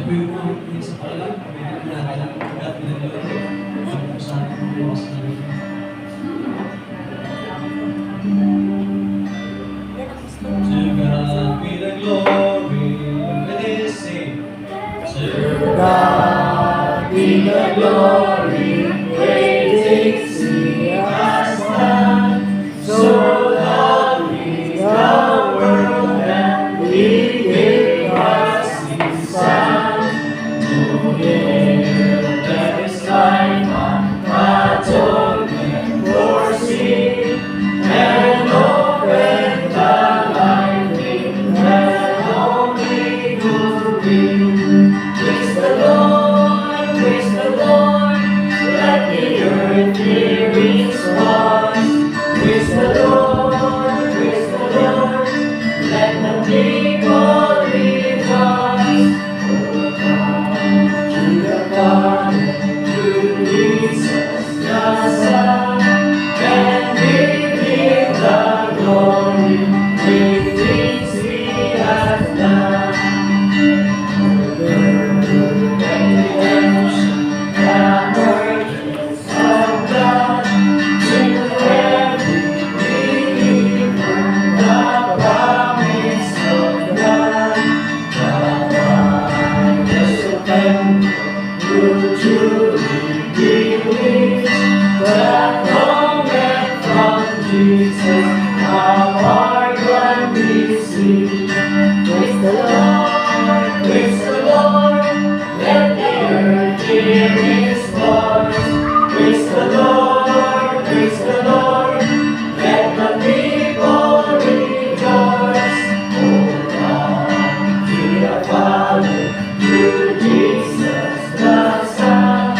po yung mga sa pala, may pinakailang at pinag-loko sa ating bukas na rin. To God be the glory, let us sing. To God be the glory, great things He has done. So lovely the world that He gave us His Son. To give that His life atonement for sin, and open the life in that only good will. Praise the Lord, let the earth hear His voice. Praise the Lord, let the people rejoice. Oh, come to the Father, to Jesus the Son, and give Him the glory, great things He has done. Jesus, our God we sing. Praise the Lord, let the earth hear His voice. Praise the Lord, let the people rejoice. Oh, come to the Father, to Jesus the Son,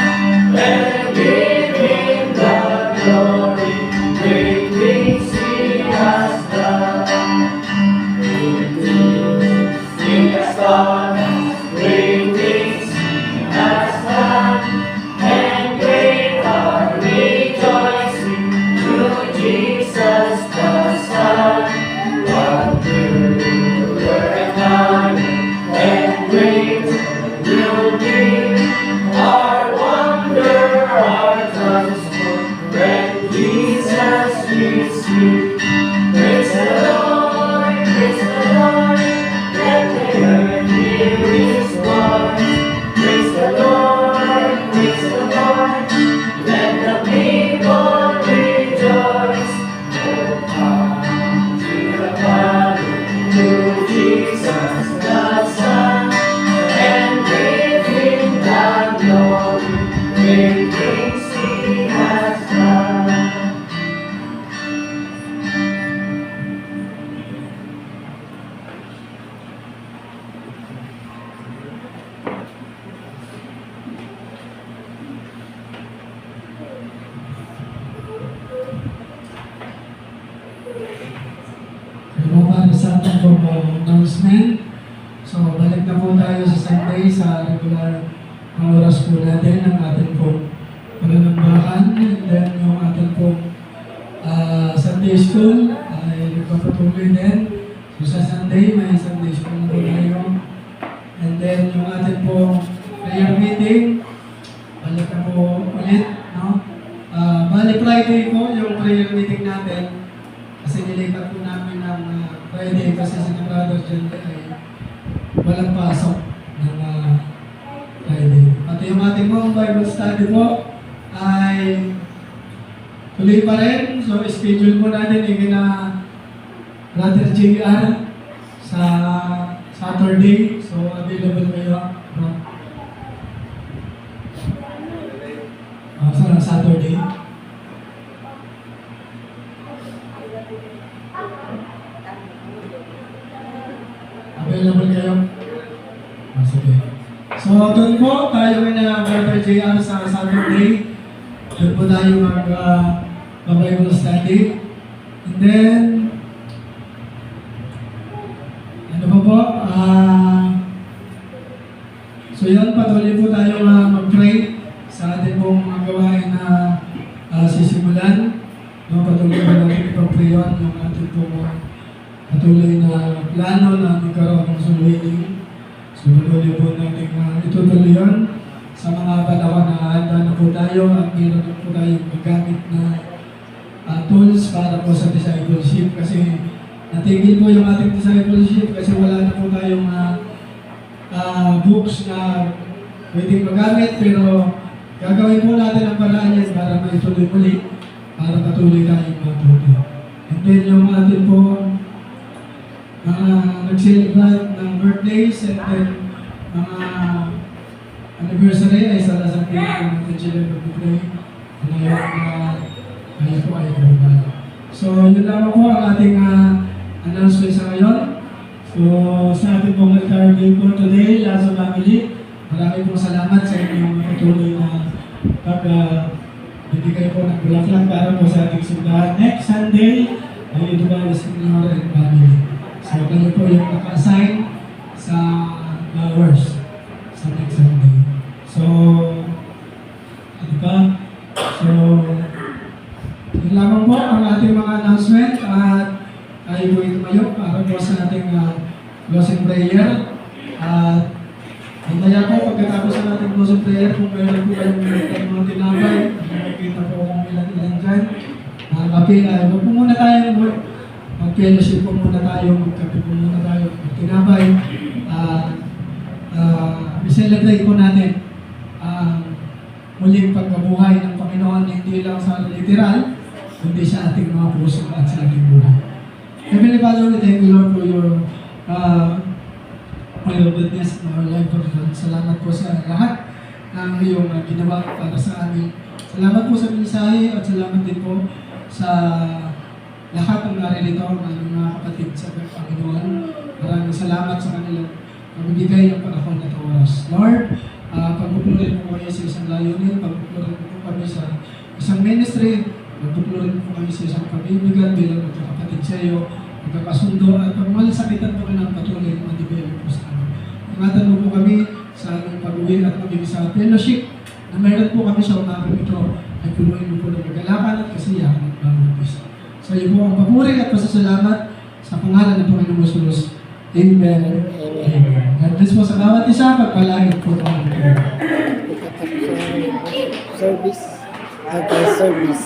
and give Him the glory. Great things He has done. Great things He has done. Great things He has done. And great are rejoicing through Jesus the Son. Wonder and mighty and great will be our wonder, our transport, when Jesus we see. Praise the Lord, let the earth hear His voice. Praise the Lord, let the people rejoice. Oh, come to the Father, to Jesus the Son, and give Him the glory, great things He has done. Ano para sa ating po announcement. So, balik na po tayo sa Sunday sa regular na oras po natin ang ating po pananambahan. And then yung ating po Sunday school ay nagpapatuloy din. So, sa Sunday, may Sunday school na po tayo. And then yung ating po prayer meeting, balik na po ulit. No? Bali Friday po yung prayer meeting natin. Kasi nilipat po namin ng Friday kasi si Brother John ay walang pasok ng Friday. Pati yung ating mga Bible study po ay tuloy pa rin. So, schedule po natin yung Brother JR sa Saturday. So, available kayo. Sa Saturday. Available kayo? Sige. So, doon po, tayo na Brother JR sa Saturday. Doon po tayo Bible study. And then, ano pa po? So yun, patuloy po tayo mag-pray sa ating pong mga gawain na sisimulan. No, patuloy po natin ipag-pray yun, yung ating pong patuloy na plano na magkaroon ng suluhin. So patuloy po natin itutuloy yun sa mga panahon na handa na po tayo at meron na po tayong magamit na tools para po sa discipleship kasi natigil po yung ating discipleship kasi wala na po tayong books na pwedeng magamit pero gagawin po natin ang paraan yan para maituloy muli para patuloy tayong matuto. And then yung atin po nag-celebrate ng birthdays and then mga anniversary ay salasang din po natin sila mag-pray. Ngayon kaya po ay kumabay. So, yun lamang po ang ating announcement sa ngayon. So, sa ating pong entire day for today, Lazo Family, maraming pong salamat sa inyong patuloy na bibigay po ng bulaklak para po sa ating simbahan. Next Sunday, ay ito ba ang Senyor and Family. So, kayo po yung naka-assign sa flowers sa next Sunday. So, ano ba? So, yun lamang po ang ating mga announcement at tayo po tumayo para po sa ating closing prayer. At mamaya po pagkatapos ng ating closing prayer, kung meron po kayong mga tinapay, makikita po kung ilan dyan. Kape, huwag po muna tayo mag-fellowship po muna tayo, magkape po muna tayo, magtinapay. I-celebrate po natin muling pagkabuhay ng Panginoon hindi lang sa literal, kundi sa ating mga puso at sa ating buhay. Heavenly Father, we thank you, Lord, for your goodness in our life. Salamat po sa lahat ng iyong ginawa para sa amin. Salamat po sa mensahe at salamat din po sa lahat ng naririto ng mga kapatid sa Panginoon. Maraming salamat sa kanilang magbigay ng panahon at oras. Lord, pagpupulurin po kayo sa isang layunin, pagpupulurin po kami sa isang ministry, pagpupulurin po kami sa isang pag-ibigan bilang magkakapatid sa iyo, magkakasundo at pagmalasakitan po ng patuloy na mag-develop po sa amin. Ingatan mo po kami sa aming pag-uwi at maging sa fellowship na mayroon po kami sa umagang ito ay punuin mo po ng magalakan at kasiyahan at bawat isa. Sa iyo po ang papuri at pasasalamat sa pangalan ng Panginoong Jesus. Amen. Amen. God bless po sa bawat isa. Pagpalagin po tayo. Service. Okay, service.